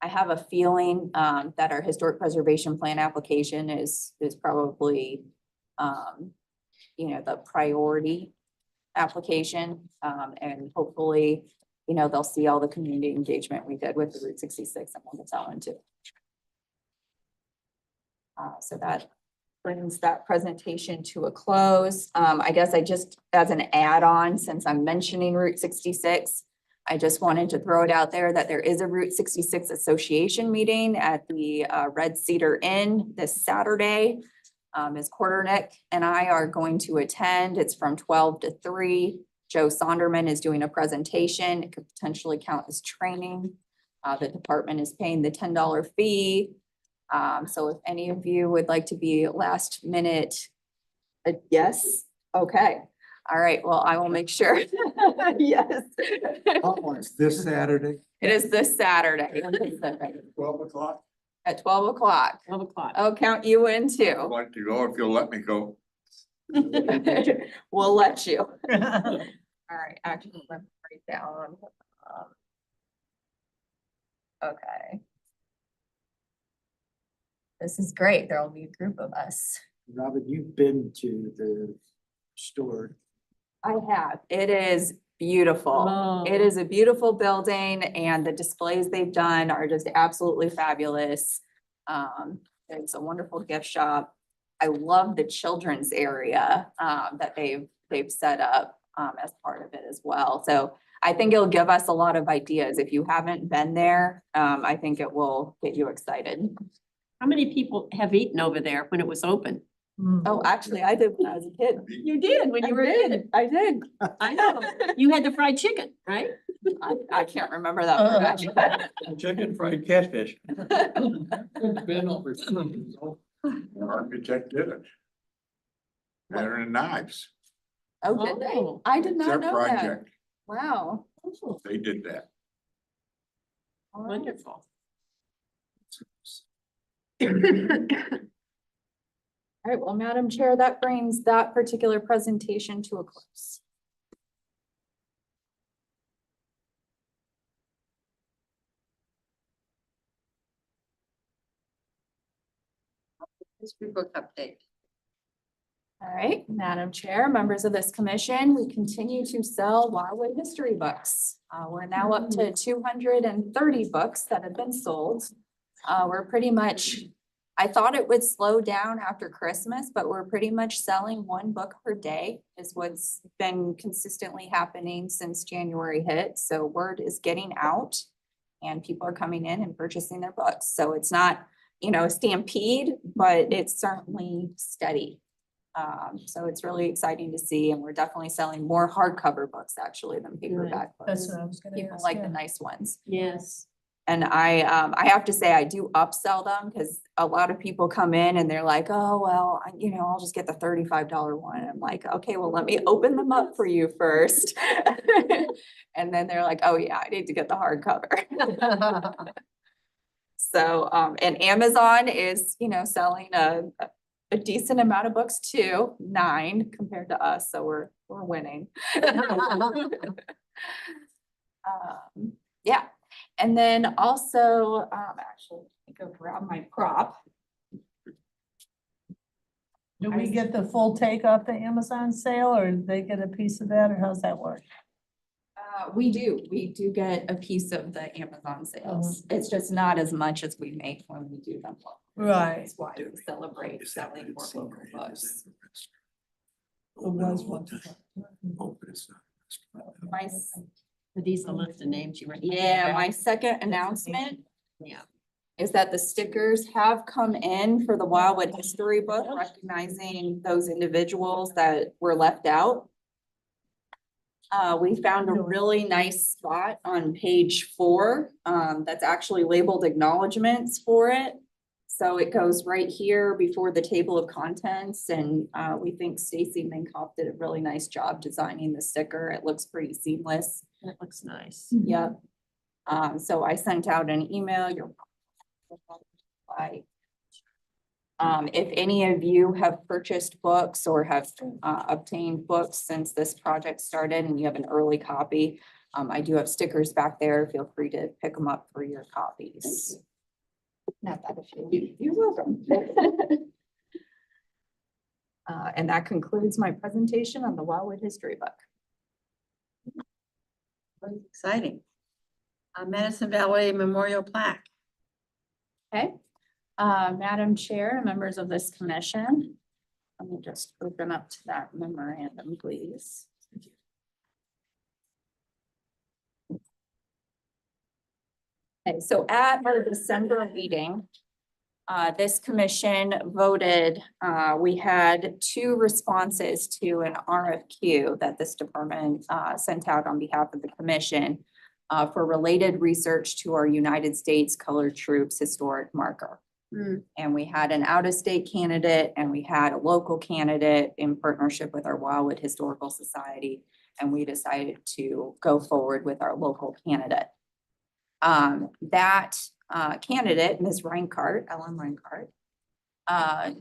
I have a feeling that our historic preservation plan application is probably the priority application. And hopefully, they'll see all the community engagement we did with the Route 66 and we'll get that one too. So that brings that presentation to a close. I guess I just, as an add-on, since I'm mentioning Route 66, I just wanted to throw it out there that there is a Route 66 Association meeting at the Red Cedar Inn this Saturday. Ms. Quarternick and I are going to attend. It's from 12 to 3. Joe Sonderman is doing a presentation. It could potentially count as training. The department is paying the $10 fee. So if any of you would like to be last minute, yes, okay. All right, well, I will make sure. Yes. It's this Saturday, It is this Saturday 12 o'clock. at 12 o'clock. 12 o'clock. I'll count you in I'd too. like to go if you'll let me go. We'll let you. All right, actually, let me write down. Okay. This is great. There'll be a group of us. Robin, you've been to the store. I have. It is beautiful. Oh. It is a beautiful building and the displays they've done are just absolutely fabulous. It's a wonderful gift shop. I love the children's area that they've set up as part of it as well. So I think it'll give us a lot of ideas. If you haven't been there, I think it will get you excited. How many people have eaten over there when it was open? Oh, actually, I did when I was a kid. You did when you were a kid. I did. I know. You had the fried chicken, right? I can't remember that part, actually. Chicken fried catfish. It's been over. The architect did it. Better than knives. Oh, did they? Oh. I did Their not know that. project, Wow. they did that. All right. Wonderful. All right, well, Madam Chair, that brings that particular presentation to a close. History book update. All right, Madam Chair, members of this commission, we continue to sell Wildwood history books. We're now up to 230 books that have been sold. We're pretty much, I thought it would slow down after Christmas, but we're pretty much selling one book per day is what's been consistently happening since January hit. So word is getting out and people are coming in and purchasing their books. So it's not, a stampede, but it's certainly steady. So it's really exciting to see, and we're definitely selling more hardcover books actually than paperback That's books. what I was gonna People ask. like the yeah. nice ones. Yes. And I have to say, I do upsell them because a lot of people come in and they're like, oh, well, I'll just get the $35 one. I'm like, okay, well, let me open them up for you first. And then they're like, oh yeah, I need to get the hardcover. So, and Amazon is, selling a decent amount of books too, 9 compared to us, so we're winning. Yeah, and then also, actually, let me go grab my prop. Do we get the full take off the Amazon sale or do they get a piece of that or how's that work? We do get a piece of the Amazon sales. It's just not as much as we make when we do them. Right. That's why we celebrate selling more local books. It was one. My, Are these the list of names you were? yeah, my second announcement Yeah. is that the stickers have come in for the Wildwood History Book, recognizing those individuals that were left out. We found a really nice spot on page 4, that's actually labeled acknowledgements for it. So it goes right here before the table of contents, and we think Stacy Minkoff did a really nice job designing the sticker. It looks pretty seamless. That looks nice. Yep. So I sent out an email. If any of you have purchased books or have obtained books since this project started and you have an early copy, I do have stickers back there. Feel free to pick them up for your copies. Not that if you're welcome. And that concludes my presentation on the Wildwood History Book. Exciting. Madison Valley Memorial Plaque. Okay, Madam Chair, members of this commission, let me just open up to that memorandum, please. Okay, so at our December meeting, this commission voted, we had 2 responses to an RFQ that this department sent out on behalf of the commission for related research to our United States Colored Troops historic marker. And we had an out-of-state candidate and we had a local candidate in partnership with our Wildwood Historical Society. And we decided to go forward with our local candidate. That candidate, Ms. Reinkart, Ellen Reinkart,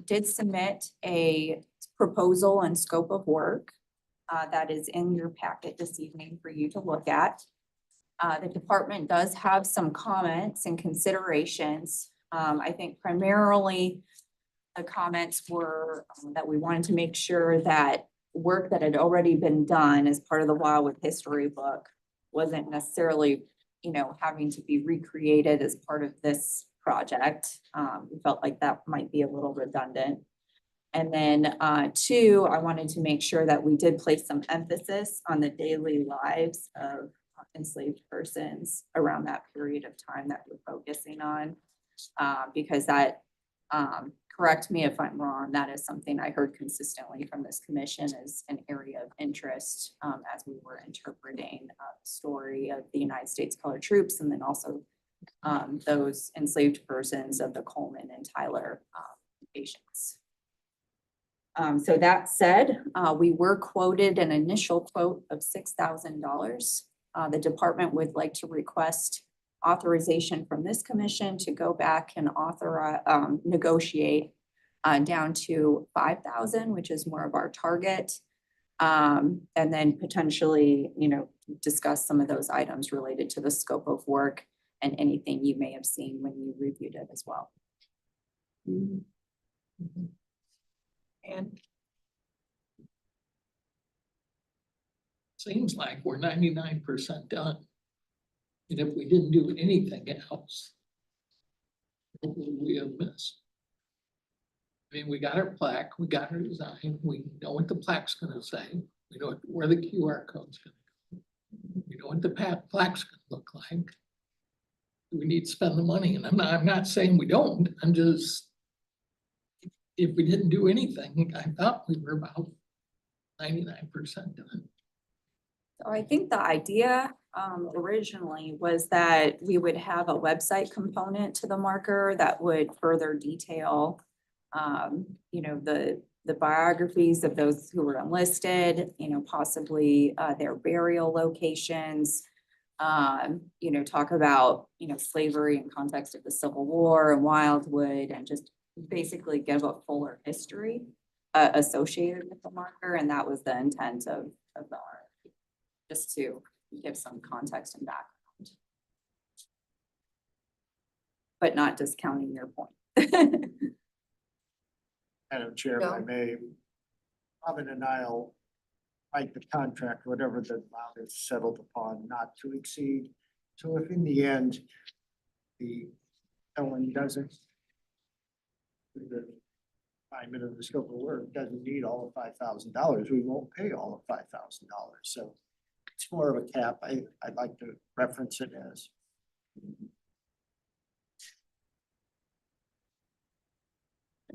did submit a proposal and scope of work that is in your packet this evening for you to look at. The department does have some comments and considerations. I think primarily the comments were that we wanted to make sure that work that had already been done as part of the Wildwood History Book wasn't necessarily, you know, having to be recreated as part of this project. We felt like that might be a little redundant. And then 2, I wanted to make sure that we did place some emphasis on the daily lives of enslaved persons around that period of time that we're focusing on. Because that, correct me if I'm wrong, that is something I heard consistently from this commission as an area of interest as we were interpreting the story of the United States Colored Troops and then also those enslaved persons of the Coleman and Tyler patients. So that said, we were quoted an initial quote of $6,000. The department would like to request authorization from this commission to go back and authorize, negotiate down to 5,000, which is more of our target. And then potentially, you know, discuss some of those items related to the scope of work and anything you may have seen when you reviewed it as well. And Seems like we're 99% done. And if we didn't do anything else, what would we have missed? I mean, we got our plaque, we got our design, we know what the plaque's gonna say, we know where the QR code's gonna go. We know what the plaque's gonna look like. We need to spend the money, and I'm not saying we don't, I'm just, if we didn't do anything, I thought we were about 99% done. So I think the idea originally was that we would have a website component to the marker that would further detail, you know, the biographies of those who were enlisted, you know, possibly their burial locations, you know, talk about, you know, slavery in context of the Civil War and Wildwood, and just basically give a fuller history associated with the marker. And that was the intent of the RFP, just to give some context and background. But not discounting your point. Madam Chair, if I may, Robin and I'll write the contract, whatever the amount is settled upon, not to exceed. So if in the end, the Ellen doesn't, the assignment of the scope of work doesn't need all of $5,000, we won't pay all of $5,000. So it's more of a cap. I'd like to reference it as.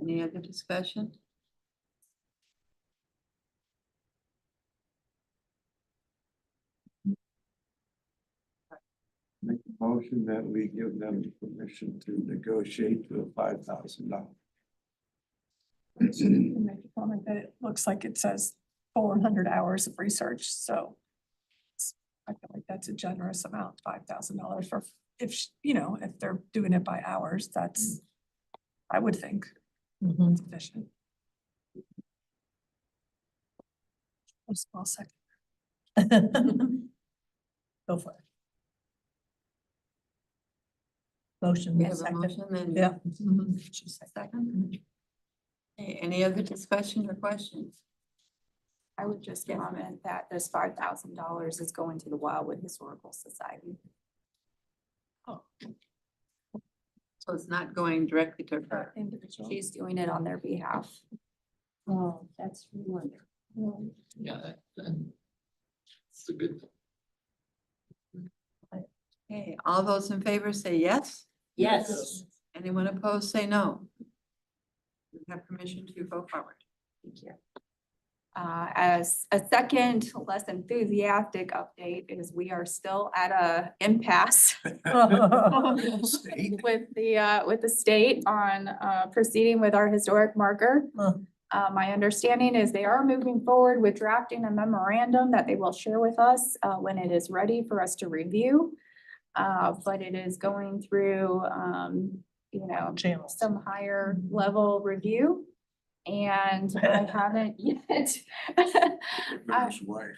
any other discussion? Make a motion that we give them permission to negotiate to $5,000. Make a comment that it looks like it says 400 hours of research, so I feel like that's a generous amount, $5,000 for, if, you know, if they're doing it by hours, that's, I would think. Mhm. Sufficient. A small second. Go for it. Motion. We have a second. motion and. Yeah. Second. Okay, any other discussion or questions? I would just comment that this $5,000 is going to the Wildwood Historical Society. So it's not going directly to her. She's doing it on their behalf. Oh, that's wonderful. Yeah, that's a good. Okay, all those in favor say yes. Yes. Anyone opposed, say no. You have permission to go forward. Thank you. As a second, less enthusiastic update is we are still at a impasse State. with the state on proceeding with our historic marker. Huh. My understanding is they are moving forward with drafting a memorandum that they will share with us when it is ready for us to review. But it is going through, Channels. some higher level review. And I haven't yet. Mayor's wife.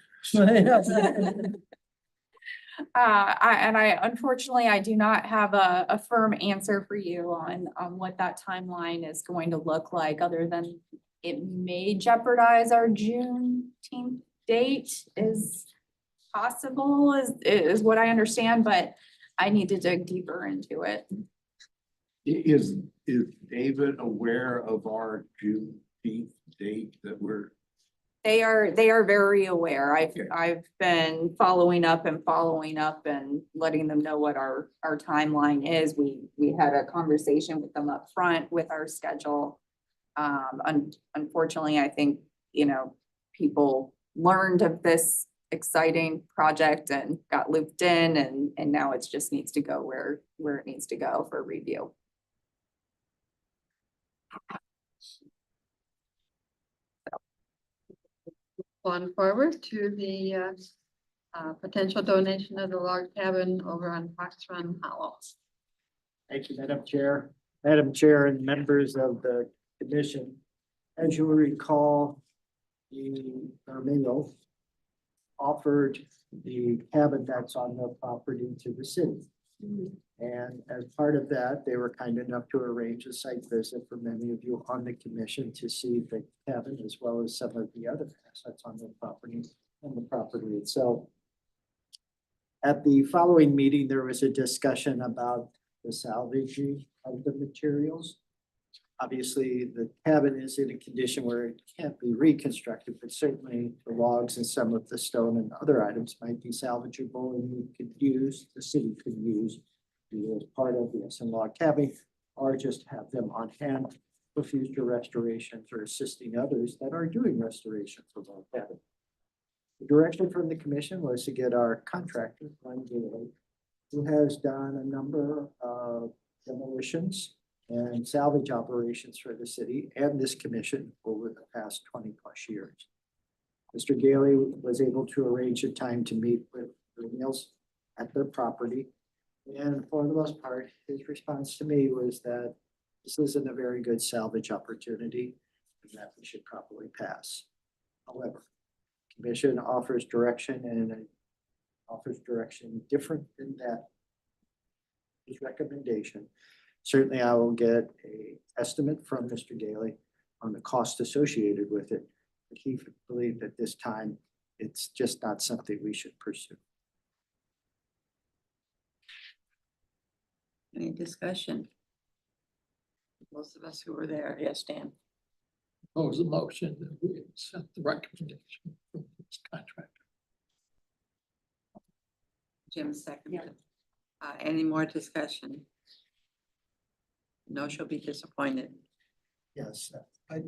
I unfortunately, I do not have a firm answer for you on what that timeline is going to look like, other than it may jeopardize our Juneteenth date is possible, is what I understand, but I need to dig deeper into it. Is David aware of our Juneteenth date that we're? They are very aware. Okay. I've been following up and letting them know what our timeline is. We had a conversation with them up front with our schedule. Unfortunately, I think, people learned of this exciting project and got looped in, and now it just needs to go where it needs to go for review. On forward to the potential donation of the log cabin over on Fox Run Hollow. Thank you, Madam Chair. Madam Chair and members of the commission, as you will recall, the Mayo offered the cabin that's on the property to the city. And as part of that, they were kind enough to arrange a site visit for many of you on the commission to see the cabin as well as some of the other assets on the property and the property itself. At the following meeting, there was a discussion about the salvaging of the materials. Obviously, the cabin is in a condition where it can't be reconstructed, but certainly the logs and some of the stone and other items might be salvageable, and we could use, the city could use either as part of the SM log cabin, or just have them on hand for future restorations or assisting others that are doing restoration for log cabin. The direction from the commission was to get our contractor, Glenn Gailey, who has done a number of demolitions and salvage operations for the city and this commission over the past 20+ years. Mr. Gailey was able to arrange a time to meet with the Mills at their property. And for the most part, his response to me was that this isn't a very good salvage opportunity and that we should probably pass. However, commission offers direction and offers direction different than that. His recommendation. Certainly, I will get an estimate from Mr. Gailey on the cost associated with it. But he believed at this time, it's just not something we should pursue. Any discussion? Most of us who were there, yes, Dan. Propose a motion that we accept the recommendation from this contractor. Jim seconded. Any more discussion? No, she'll be disappointed. Yes,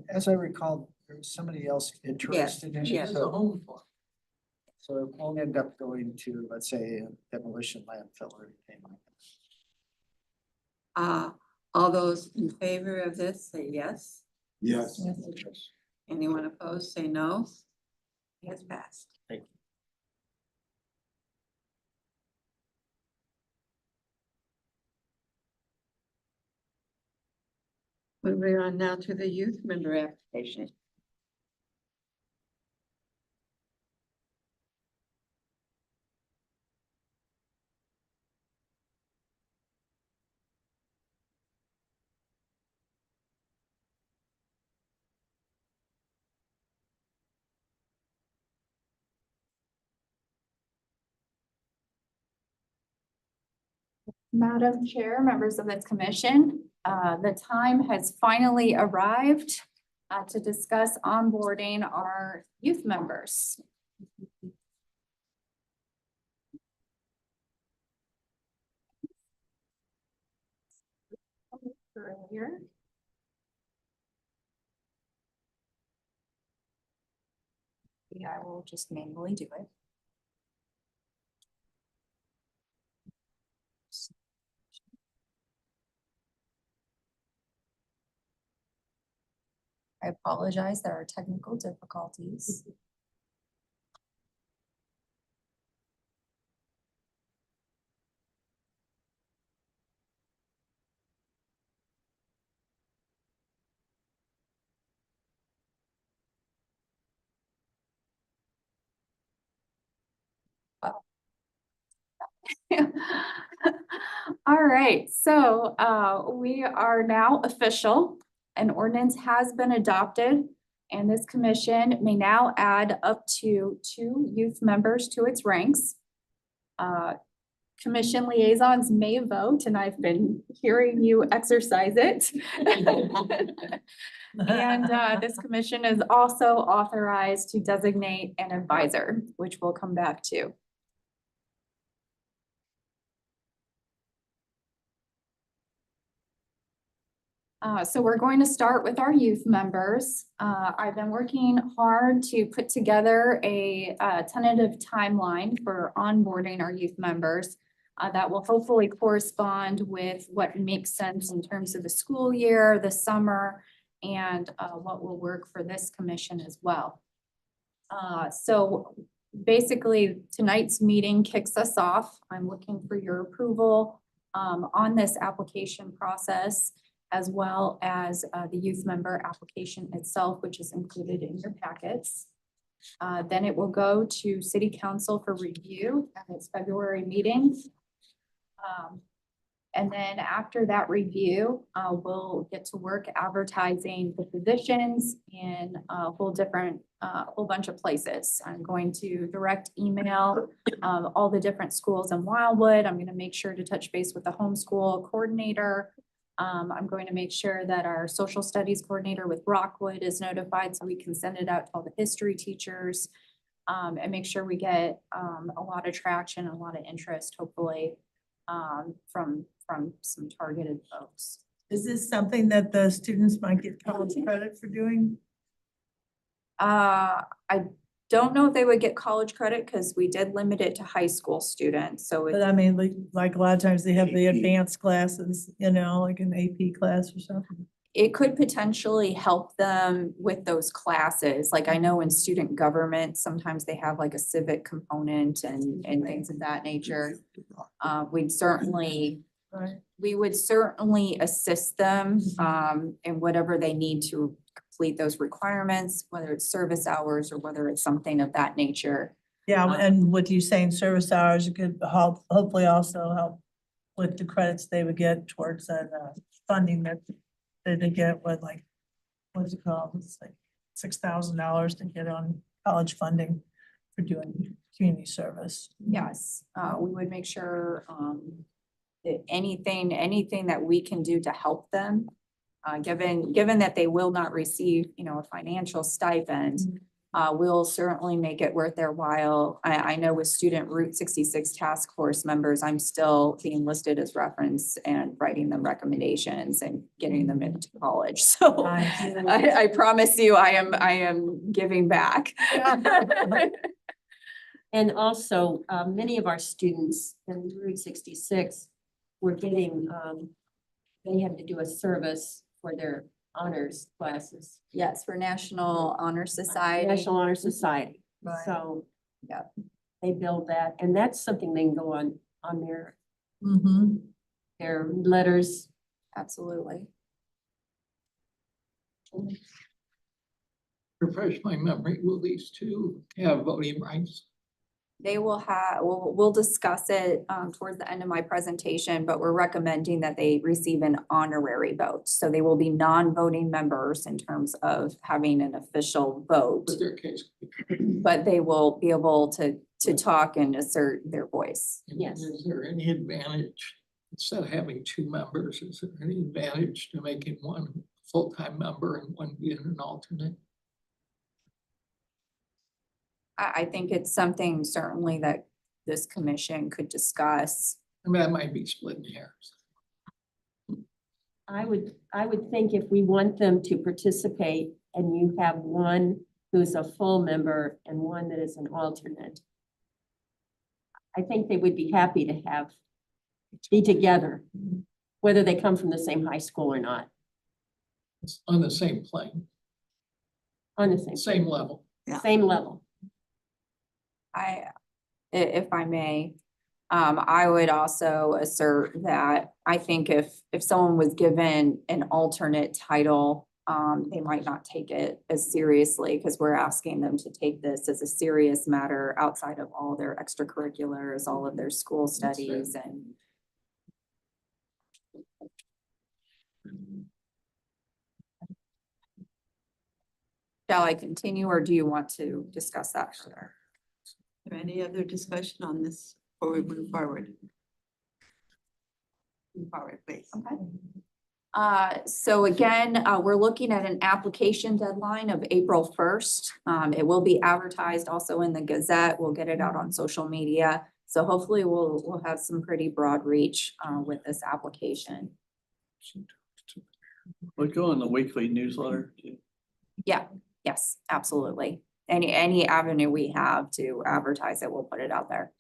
as I recall, there was somebody else interested in it. yes. There's a home for So it won't end up going to, let's say, a demolition landfill or anything like that. All those in favor of this, say yes. Yes. Anyone opposed, say no. It has passed. Thank you. Moving on now to the youth member application. Madam Chair, members of this commission, the time has finally arrived to discuss onboarding our youth members. Earlier. Yeah, I will just manually do it. I apologize, there are technical difficulties. All right, so we are now official. An ordinance has been adopted, and this commission may now add up to 2 youth members to its ranks. Commission liaisons may vote, and I've been hearing you exercise it. And this commission is also authorized to designate an advisor, which we'll come back to. So we're going to start with our youth members. I've been working hard to put together a tentative timeline for onboarding our youth members that will hopefully correspond with what makes sense in terms of the school year, the summer, and what will work for this commission as well. So basically, tonight's meeting kicks us off. I'm looking for your approval on this application process, as well as the youth member application itself, which is included in your packets. Then it will go to City Council for review at its February meeting. And then after that review, we'll get to work advertising the positions in a whole bunch of places. I'm going to direct email all the different schools in Wildwood. I'm going to make sure to touch base with the homeschool coordinator. I'm going to make sure that our social studies coordinator with Rockwood is notified so we can send it out to all the history teachers. And make sure we get a lot of traction, a lot of interest, hopefully, from some targeted folks. Is this something that the students might get college credit for doing? I don't know if they would get college credit because we did limit it to high school students, so But it, I mean, like a lot of times they have the advanced classes, you know, like an AP class or something. it could potentially help them with those classes. Like I know in student government, sometimes they have like a civic component and things of that nature. Right. We would certainly assist them in whatever they need to complete those requirements, whether it's service hours or whether it's something of that nature. Yeah, and what you saying, service hours could help, hopefully also help with the credits they would get towards that funding that they get with like, what's it called? It's like $6,000 to get on college funding for doing community service. Yes, we would make sure that anything that we can do to help them, given that they will not receive, a financial stipend, we'll certainly make it worth their while. I know with student Route 66 task force members, I'm still being listed as reference and writing them recommendations and getting them into college. So Nice. I promise you, I am giving back. And also, many of our students in Route 66 were getting, they had to do a service for their honors classes. Yes, for National Honor Society. National Honor Society. Right. So. Yeah. They build that, and that's something they can go on Mm-hmm. their letters. Absolutely. Refresh my memory, will these two have voting rights? They will have, we'll discuss it towards the end of my presentation, but we're recommending that they receive an honorary vote. So they will be non-voting members in terms of having an official vote, With their case? but they will be able to talk and assert their voice. And Yes. Is there any advantage, instead of having two members, is there any advantage to making one full-time member and one being an alternate? I think it's something certainly that this commission could discuss. I mean, that might be splitting hairs. I would think if we want them to participate and you have one who's a full member and one that is an alternate, I think they would be happy to be together, whether they come from the same high school or not, It's on the same plane, on the same level. same level. If I may, I would also assert that I think if someone was given an alternate title, they might not take it as seriously because we're asking them to take this as a serious matter outside of all their extracurriculars, all of their school studies and. Shall I continue or do you want to discuss that further? Is there any other discussion on this before we move forward? Move forward, please. Okay. So again, we're looking at an application deadline of April 1st. It will be advertised also in the Gazette. We'll get it out on social media. So hopefully we'll have some pretty broad reach with this application. Would go in the weekly newsletter too. Yeah, yes, absolutely. Any avenue we have to advertise it, we'll put it out there.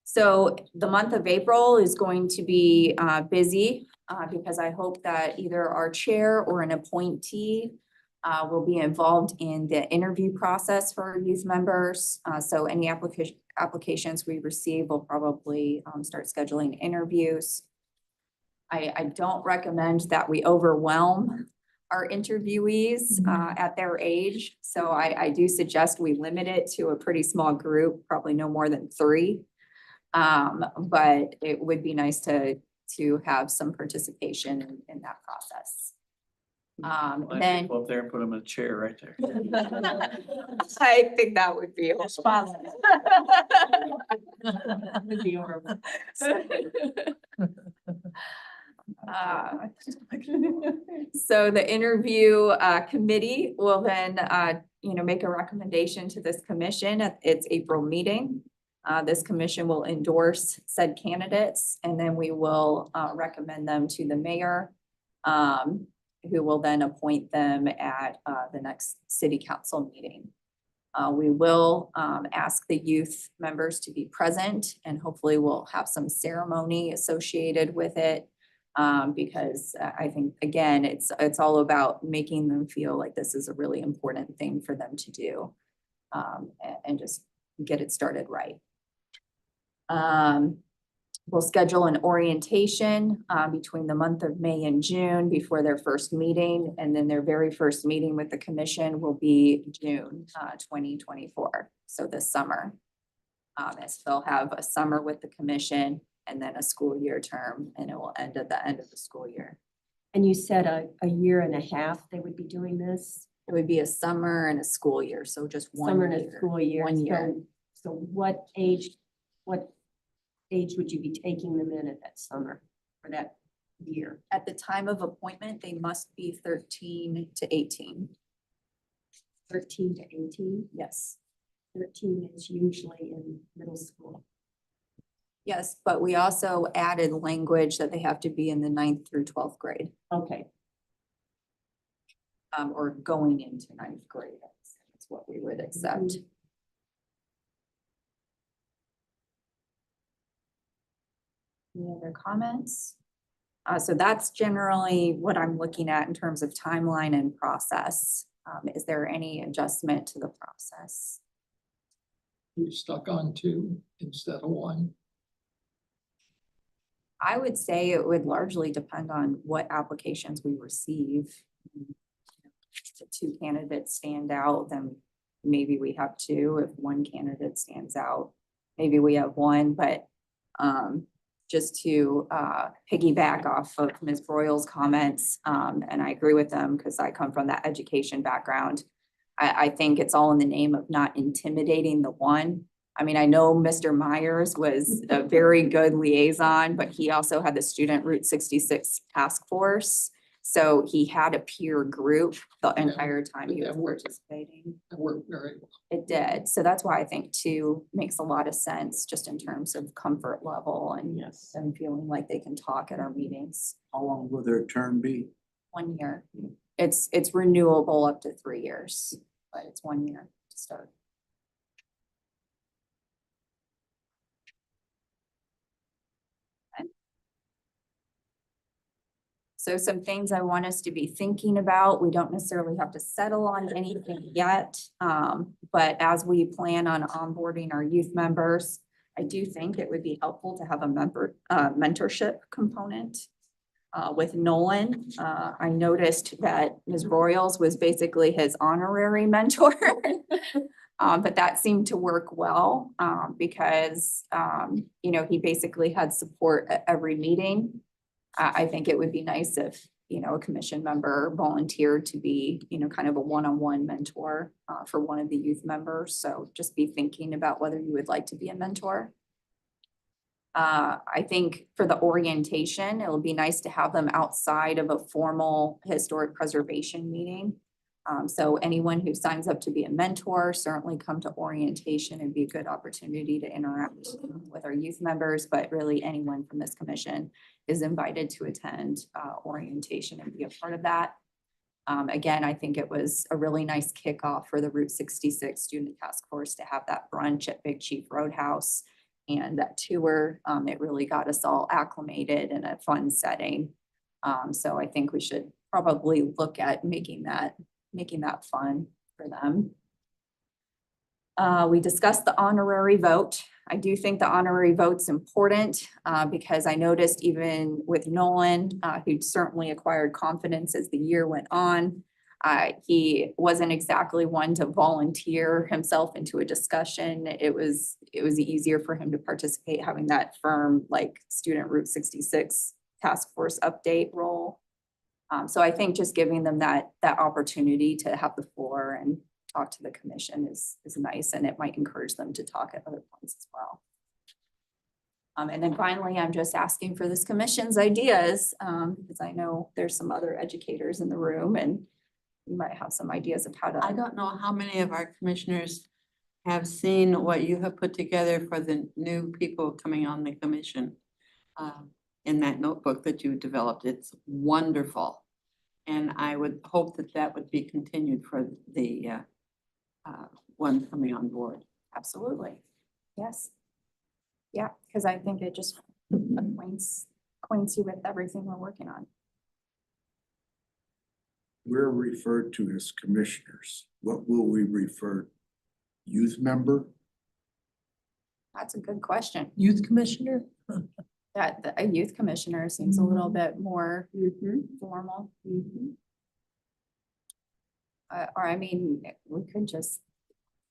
So the month of April is going to be busy because I hope that either our chair or an appointee will be involved in the interview process for youth members. So any applications we receive, we'll probably start scheduling interviews. I don't recommend that we overwhelm our interviewees at their age. So I do suggest we limit it to a pretty small group, probably no more than 3. But it would be nice to have some participation in that process. Then Go up there and put them in a chair right there. I think that would be. So the interview committee will then make a recommendation to this commission at its April meeting. This commission will endorse said candidates and then we will recommend them to the mayor, who will then appoint them at the next city council meeting. We will ask the youth members to be present and hopefully we'll have some ceremony associated with it. Because I think, again, it's all about making them feel like this is a really important thing for them to do. And just get it started right. We'll schedule an orientation between the month of May and June before their first meeting. And then their very first meeting with the commission will be June 2024. So this summer. As they'll have a summer with the commission and then a school year term, and it will end at the end of the school year. And you said a year and a half they would be doing this? It would be a summer and a school year, so just Summer one and a year. school year. 1 year. So what age would you be taking them in at that summer for that year? At the time of appointment, they must be 13 to 18. 13 to 18? Yes. 13 is usually in middle school. Yes, but we also added language that they have to be in the 9th through 12th grade, Okay. or going into 9th grade. That's what we would accept. Any other comments? So that's generally what I'm looking at in terms of timeline and process. Is there any adjustment to the process? You stuck on 2 instead of 1. I would say it would largely depend on what applications we receive. If the two candidates stand out, then maybe we have two. If one candidate stands out, maybe we have one, but just to piggyback off of Ms. Broyles' comments, and I agree with them because I come from that education background. I think it's all in the name of not intimidating the one. I mean, I know Mr. Myers was a very good liaison, but he also had the student Route 66 task force. So he had a peer group the entire time he was participating. That worked very well. It did. So that's why I think two makes a lot of sense, just in terms of comfort level and Yes. them feeling like they can talk at our meetings. How long will their term be? 1 year. It's renewable up to 3 years, but it's 1 year to start. So some things I want us to be thinking about, we don't necessarily have to settle on anything yet. But as we plan on onboarding our youth members, I do think it would be helpful to have a mentorship component. With Nolan, I noticed that Ms. Broyles was basically his honorary mentor. But that seemed to work well, because, you know, he basically had support at every meeting. I think it would be nice if, you know, a commission member volunteered to be, you know, kind of a one-on-one mentor for one of the youth members. So just be thinking about whether you would like to be a mentor. I think for the orientation, it'll be nice to have them outside of a formal historic preservation meeting. So anyone who signs up to be a mentor, certainly come to orientation. It'd be a good opportunity to interact with our youth members, but really anyone from this commission is invited to attend orientation and be a part of that. Again, I think it was a really nice kickoff for the Route 66 Student Task Force to have that brunch at Big Chief Roadhouse and that tour. It really got us all acclimated in a fun setting. So I think we should probably look at making that fun for them. We discussed the honorary vote. I do think the honorary vote's important because I noticed even with Nolan, who certainly acquired confidence as the year went on, he wasn't exactly one to volunteer himself into a discussion. It was easier for him to participate having that firm like Student Route 66 task force update role. So I think just giving them that opportunity to have the floor and talk to the commission is nice, and it might encourage them to talk at other points as well. And then finally, I'm just asking for this commission's ideas, because I know there's some other educators in the room and you might have some ideas of how to. I don't know how many of our commissioners have seen what you have put together for the new people coming on the commission. In that notebook that you developed, it's wonderful. And I would hope that that would be continued for the one coming on board. Absolutely. Yes. Yeah, because I think it just acquaints you with everything we're working on. We're referred to as commissioners. What will we refer? Youth member? That's a good question. Youth commissioner? That a youth commissioner seems a little bit more formal. Or I mean, we could just,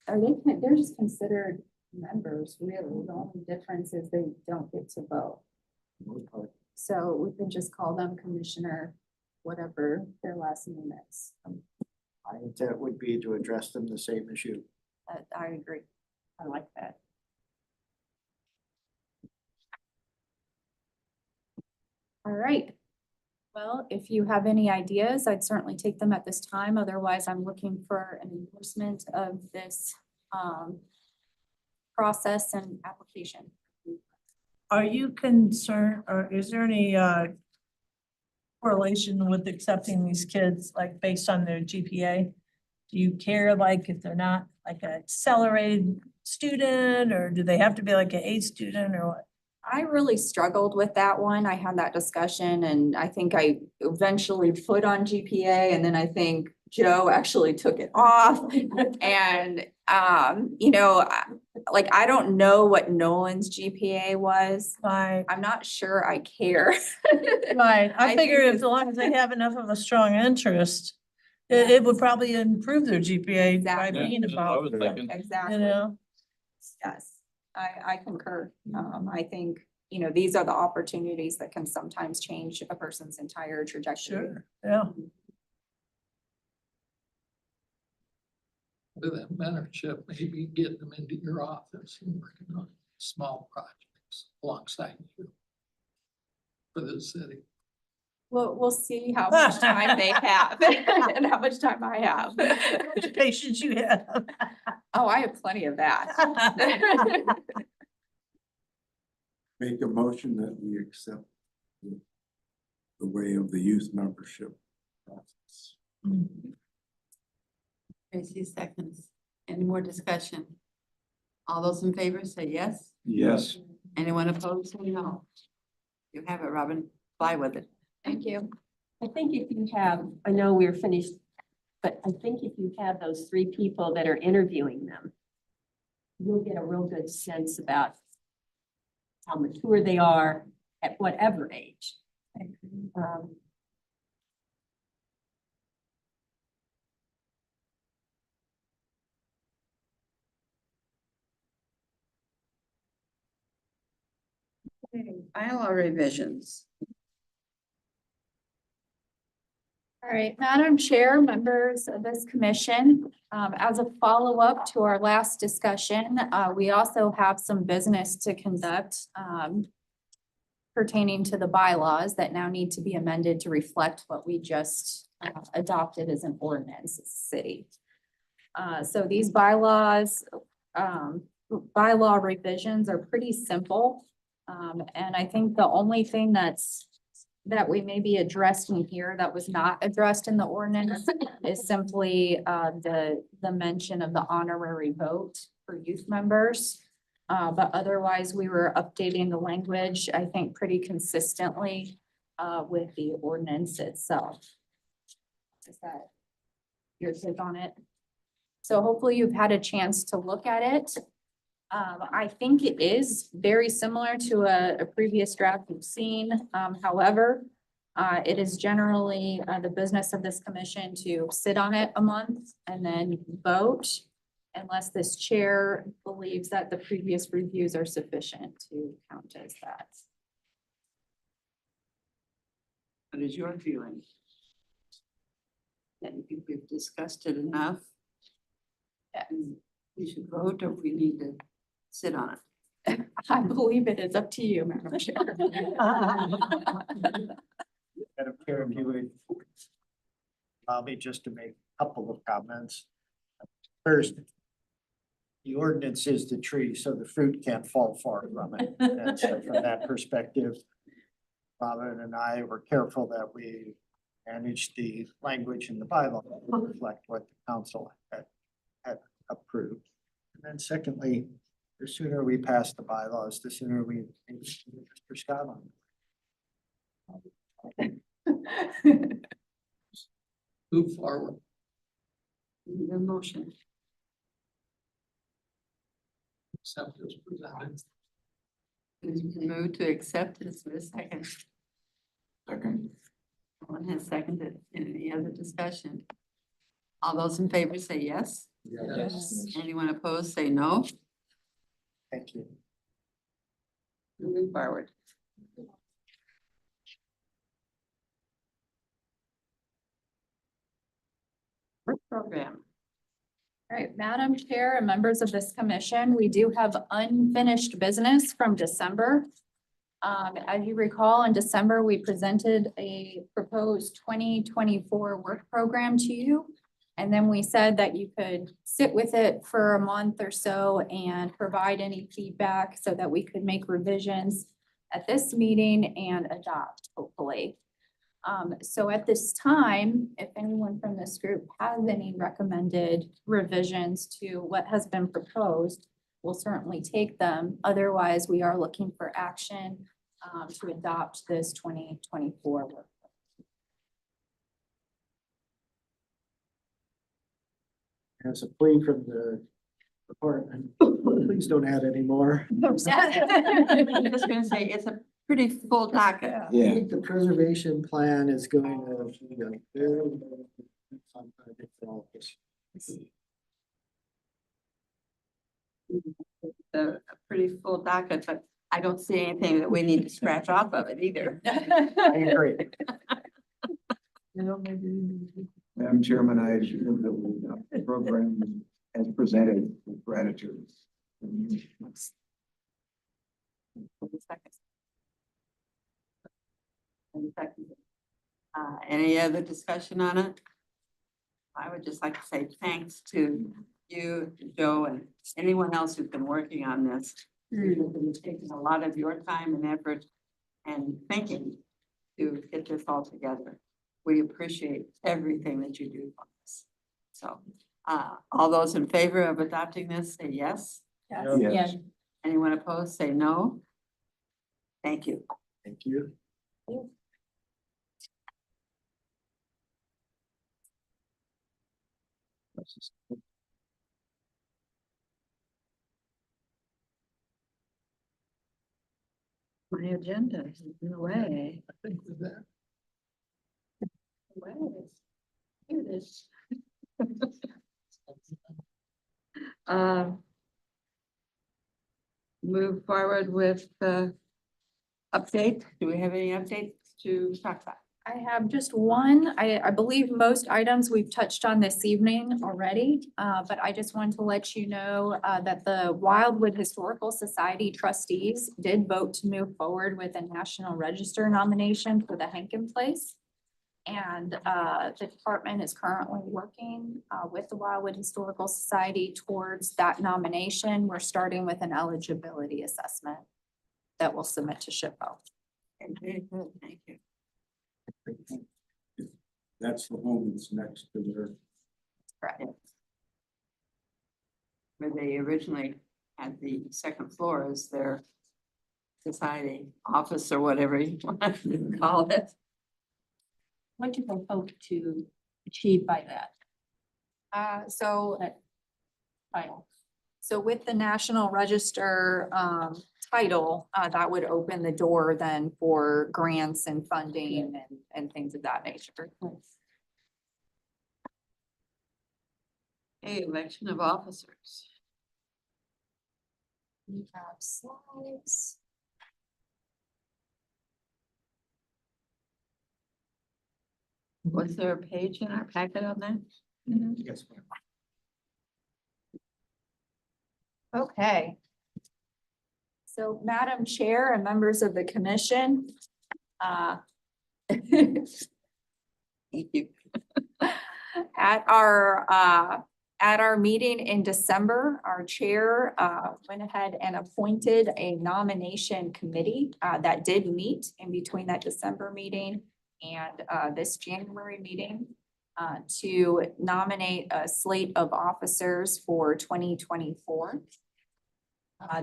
they're just considered members, really. The only difference is they don't get to vote. So we could just call them commissioner, whatever their last name is. My intent would be to address them the same as you. I agree. I like that. All right. Well, if you have any ideas, I'd certainly take them at this time. Otherwise, I'm looking for an endorsement of this process and application. Are you concerned, or is there any correlation with accepting these kids, like based on their GPA? Do you care, like, if they're not like an accelerated student, or do they have to be like an A student, or what? I really struggled with that one. I had that discussion and I think I eventually put on GPA, and then I think Joe actually took it off. And, you know, like, I don't know what Nolan's GPA was. Right, I'm not sure I care. right. I I figure think if, as long as they have enough of a strong interest, it would probably improve their GPA by Exactly. being I about, was you thinking. Exactly. know. Yes, I concur. I think, you know, these are the opportunities that can sometimes change a person's entire trajectory. Sure, yeah. With that mentorship, maybe getting them into your office and working on small projects alongside you for the city. Well, we'll see how much time they have and how much time I have. How much patience you have. Oh, I have plenty of that. Make a motion that we accept the way of the youth membership process. Tracy seconds. Any more discussion? All those in favor say yes. Yes. Anyone opposed, say no. You have it, Robin. Fly with it. Thank you. I think if you have, I know we're finished, but I think if you have those 3 people that are interviewing them, you'll get a real good sense about how mature they are at whatever age. Bylaw revisions. All right, Madam Chair, members of this commission, as a follow-up to our last discussion, we also have some business to conduct pertaining to the bylaws that now need to be amended to reflect what we just adopted as an ordinance as a city. So these bylaws, bylaw revisions are pretty simple. And I think the only thing that we may be addressed in here that was not addressed in the ordinance is simply the mention of the honorary vote for youth members. But otherwise, we were updating the language, I think, pretty consistently with the ordinance itself. Is that your take on it? So hopefully you've had a chance to look at it. I think it is very similar to a previous draft you've seen. However, it is generally the business of this commission to sit on it a month and then vote unless this chair believes that the previous reviews are sufficient to count as that. What is your feeling? And if we've discussed it enough, and we should vote, or we need to sit on it. I believe it is up to you, Madam Chair. Madam Chair, if you would allow me just to make a couple of comments. First, the ordinance is the tree, so the fruit can't fall far from it. And so from that perspective, Robin and I were careful that we managed the language in the bylaw to reflect what the council had approved. And then secondly, the sooner we pass the bylaws, the sooner we get Mr. Scott on. Move forward. The motion. Accept as presented. Move to accept this for a second. Second. One has seconded. Any other discussion? All those in favor say yes. Yes. Anyone opposed, say no. Thank you. Moving forward. Work program. All right, Madam Chair and members of this commission, we do have unfinished business from December. As you recall, in December, we presented a proposed 2024 work program to you. And then we said that you could sit with it for a month or so and provide any feedback so that we could make revisions at this meeting and adopt, hopefully. So at this time, if anyone from this group has any recommended revisions to what has been proposed, we'll certainly take them. Otherwise, we are looking for action to adopt this 2024 work. As a plea from the department, please don't add any more. I'm just gonna say, it's a pretty full docket. I think the preservation plan is going to be a very fun project for all of us. A pretty full docket, but I don't see anything that we need to scratch off of it either. I agree. Madam Chairman, I assume that the program as presented with gratitude. Any other discussion on it? I would just like to say thanks to you, Joe, and anyone else who's been working on this. You've been taking a lot of your time and effort and thinking to get this all together. We appreciate everything that you do for us. So, all those in favor of adopting this, say yes. Yes. Anyone opposed, say no. Thank you. Thank you. My agenda is away. I think with that. Here it is. Move forward with the update. Do we have any updates to talk about? I have just one. I believe most items we've touched on this evening already, but I just wanted to let you know that the Wildwood Historical Society trustees did vote to move forward with a National Register nomination for the Henkin Place. And the department is currently working with the Wildwood Historical Society towards that nomination. We're starting with an eligibility assessment that we'll submit to SHPO. Okay, very good, thank you. That's the home that's next to their. Correct. Where they originally had the second floor as their society office or whatever you want to call it. What do they hope to achieve by that So title? So with the National Register title, that would open the door then for grants and funding and things of that nature. Okay, election of officers. We have slides. Was there a page in our packet on that? Yes, ma'am. Okay. So Madam Chair and members of the commission, Thank you. at our meeting in December, our chair went ahead and appointed a nomination committee that did meet in between that December meeting and this January meeting to nominate a slate of officers for 2024.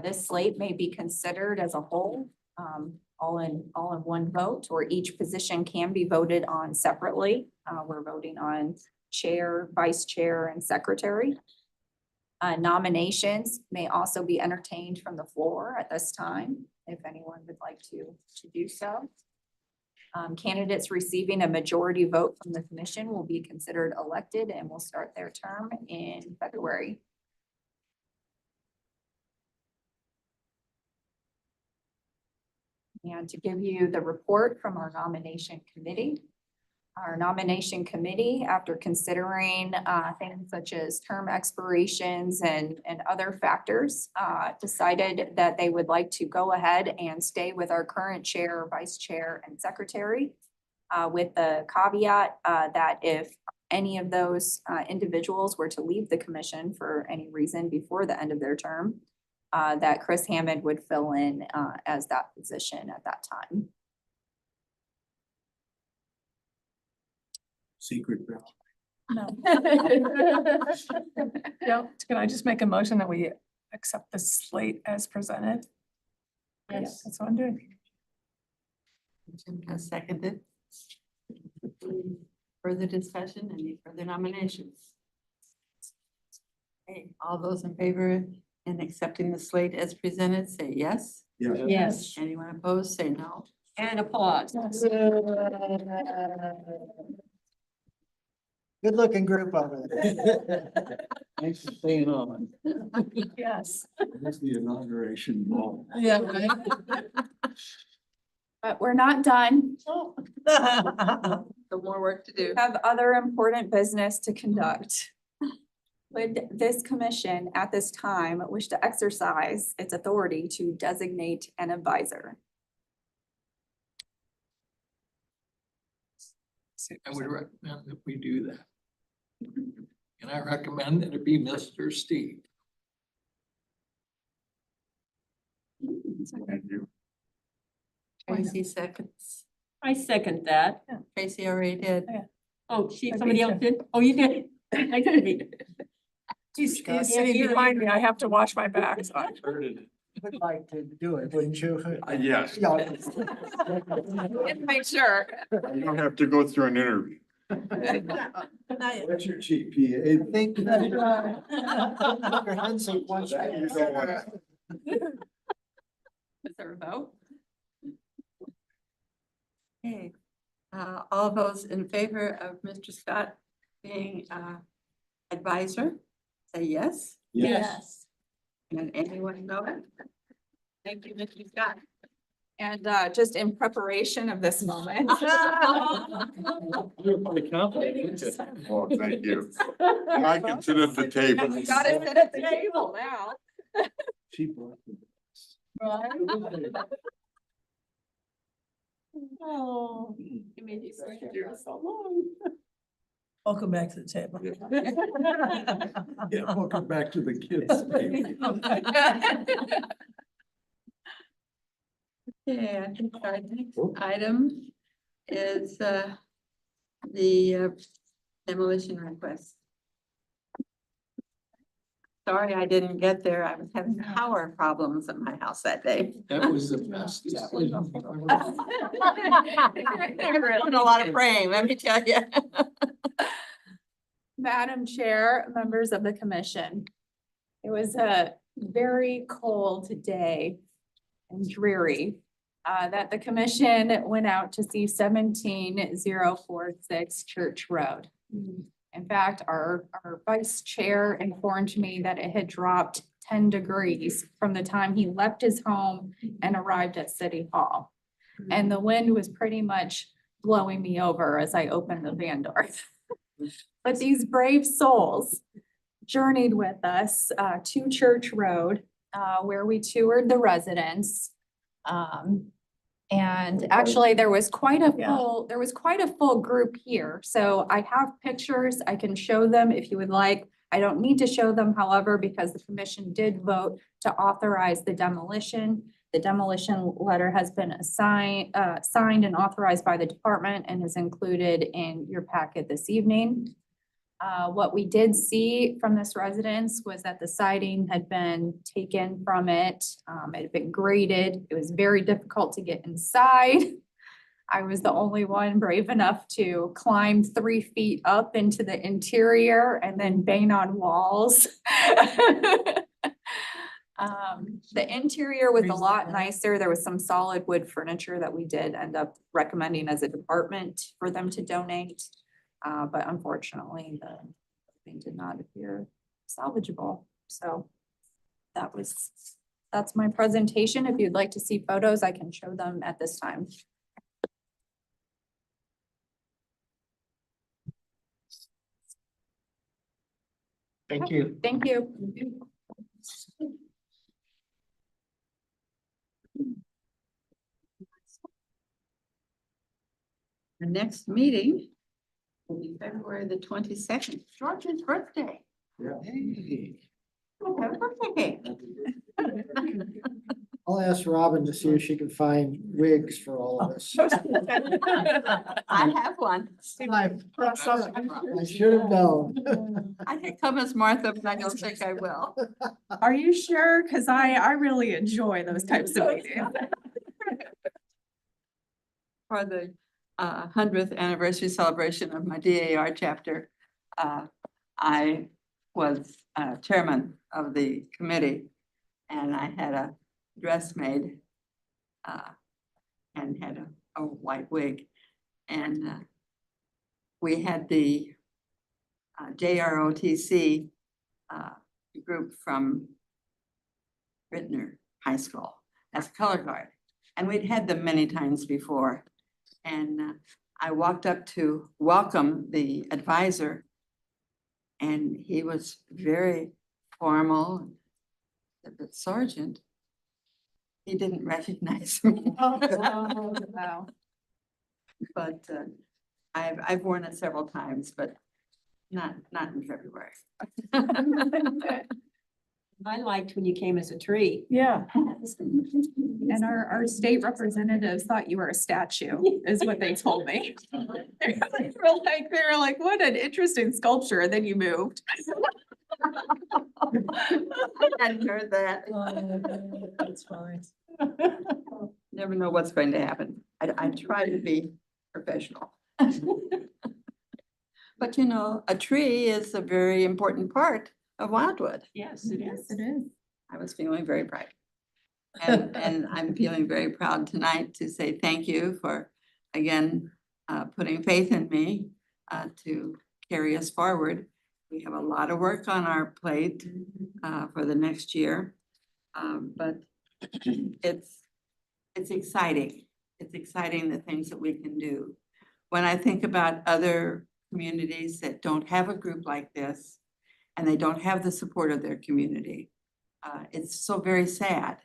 This slate may be considered as a whole, all in one vote, or each position can be voted on separately. We're voting on chair, vice chair, and secretary. Nominations may also be entertained from the floor at this time, if anyone would like to do so. Candidates receiving a majority vote from the commission will be considered elected and will start their term in February. And to give you the report from our nomination committee. Our nomination committee, after considering things such as term expirations and other factors, decided that they would like to go ahead and stay with our current chair, vice chair, and secretary, with the caveat that if any of those individuals were to leave the commission for any reason before the end of their term, that Chris Hammond would fill in as that position at that time. Secret ballot. No. Yeah, can I just make a motion that we accept the slate as presented? Yes. That's what I'm doing. Seconded. Further discussion, any further nominations? Okay, all those in favor in accepting the slate as presented, say yes. Yeah. Yes. Anyone opposed, say no. And applause. Good looking group over there. Thanks for staying on. Yes. That's the inauguration ball. Yeah. But we're not done. So more work to do. Have other important business to conduct. Would this commission at this time wish to exercise its authority to designate an advisor? I would recommend that we do that. And I recommend that it be Mr. Steve. Thank you. Tracy seconds. I second that. Tracy already did. Oh, somebody else did? Oh, you did? I did it. He's sitting behind me. I have to watch my back. So I- Would like to do it, wouldn't you? Yes, Yeah. Make sure. you don't have to go through an interview. What's your GPA? I think that, Dr. Hanson wants. You don't want Is there a vote? Okay, all those in favor of Mr. Scott being advisor, say yes. Yes. And anyone know it? Thank you, Mr. Scott. And just in preparation of this moment. You're pretty confident, aren't you? Oh, thank you. I can sit at the table. You gotta sit at the table now. She brought the- Oh, it made you stay here so long. Welcome back to the table. Yeah, welcome back to the kids. Yeah, I think our next item is the demolition request. Sorry, I didn't get there. I was having power problems at my house that day. That was the best decision. Doing a lot of praying, let me tell you. Madam Chair, members of the commission. It was a very cold day and dreary that the commission went out to see 17046 Church Road. In fact, our vice chair informed me that it had dropped 10 degrees from the time he left his home and arrived at City Hall. And the wind was pretty much blowing me over as I opened the van doors. But these brave souls journeyed with us to Church Road, where we toured the residents. And actually, there was quite a full group here. So I have pictures. I can show them if you would like. I don't need to show them, however, because the commission did vote to authorize the demolition. The demolition letter has been signed and authorized by the department and is included in your packet this evening. What we did see from this residence was that the siding had been taken from it. It had been graded. It was very difficult to get inside. I was the only one brave enough to climb 3 feet up into the interior and then bang on walls. The interior was a lot nicer. There was some solid wood furniture that we did end up recommending as a department for them to donate. But unfortunately, the thing did not appear salvageable. So that's my presentation. If you'd like to see photos, I can show them at this time. Thank you. Thank you. The next meeting will be February the 22nd, George's birthday. Hey. Happy birthday. I'll ask Robin to see if she can find wigs for all of us. I have one. I should have known. I can come as Martha, but I don't think I will. Are you sure? Cause I really enjoy those types of meetings. For the 100th anniversary celebration of my DAR chapter, I was chairman of the committee, and I had a dress made and had a white wig. And we had the JROTC group from Rittner High School as a color guard. And we'd had them many times before. And I walked up to welcome the advisor, and he was very formal. But Sergeant, he didn't recognize me. Wow. But I've worn it several times, but not in February. I liked when you came as a tree. Yeah. And our state representatives thought you were a statue, is what they told me. They were like, what an interesting sculpture, and then you moved. I hadn't heard that. That's fine. Never know what's going to happen. I try to be professional. But you know, a tree is a very important part of Wildwood. Yes, it is. It is. I was feeling very bright. And I'm feeling very proud tonight to say thank you for, again, putting faith in me to carry us forward. We have a lot of work on our plate for the next year. But it's exciting. It's exciting the things that we can do. When I think about other communities that don't have a group like this, and they don't have the support of their community, it's so very sad.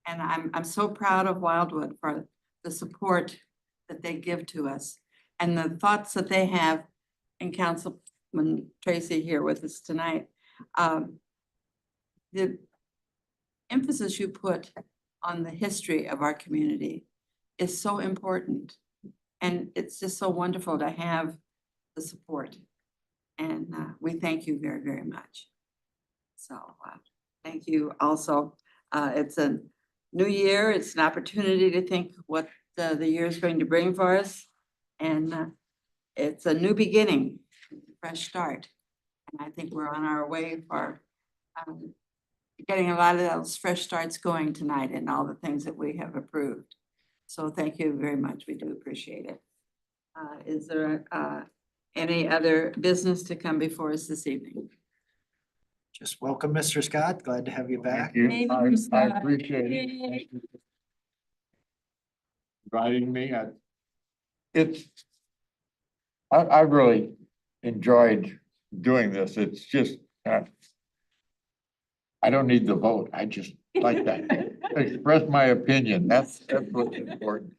And I'm so proud of Wildwood for the support that they give to us and the thoughts that they have in Councilman Tracy here with us tonight. The emphasis you put on the history of our community is so important. And it's just so wonderful to have the support. And we thank you very, very much. So thank you also. It's a new year. It's an opportunity to think what the year is going to bring for us. And it's a new beginning, fresh start. And I think we're on our way for getting a lot of those fresh starts going tonight and all the things that we have approved. So thank you very much. We do appreciate it. Is there any other business to come before us this evening? Just welcome, Mr. Scott. Glad to have you back. Thank you. Maybe I it's not- appreciate it. Thank you for inviting me. I've really enjoyed doing this. It's just, I don't need the vote. I just like that. Express my opinion. That's what's important.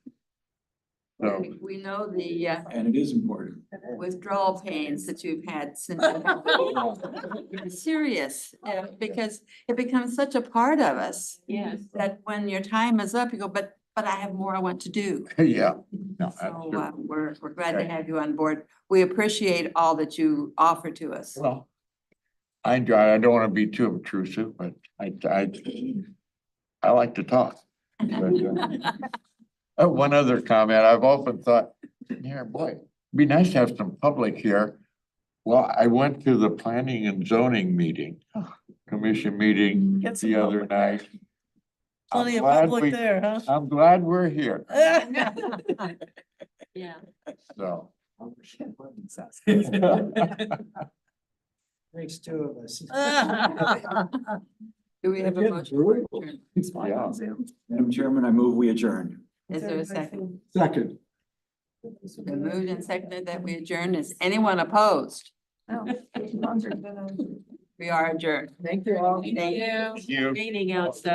So, We know the And it is important. withdrawal pains that you've had since. It's serious, because it becomes such a part of us Yes. that when your time is up, you go, but I have more I want to do. yeah. No, that's So true. we're glad to have you on board. We appreciate all that you offer to us. Well, I enjoy it. I don't want to be too obtrusive, but I like to talk. One other comment, I've often thought, yeah, boy, it'd be nice to have some public here. Well, I went to the planning and zoning meeting, commission meeting Get some the other public there. night. Plenty of I'm glad public there, huh? I'm glad we're here, Yeah. so. Thanks, two of us. Do we have a motion? for adjournment? Yeah. Madam Chairman, I move we adjourn. Is there a second? Second. Been moved and seconded that we adjourn. Is anyone opposed? No. We are adjourned. Thank you all. Thank you. You. Meeting outside.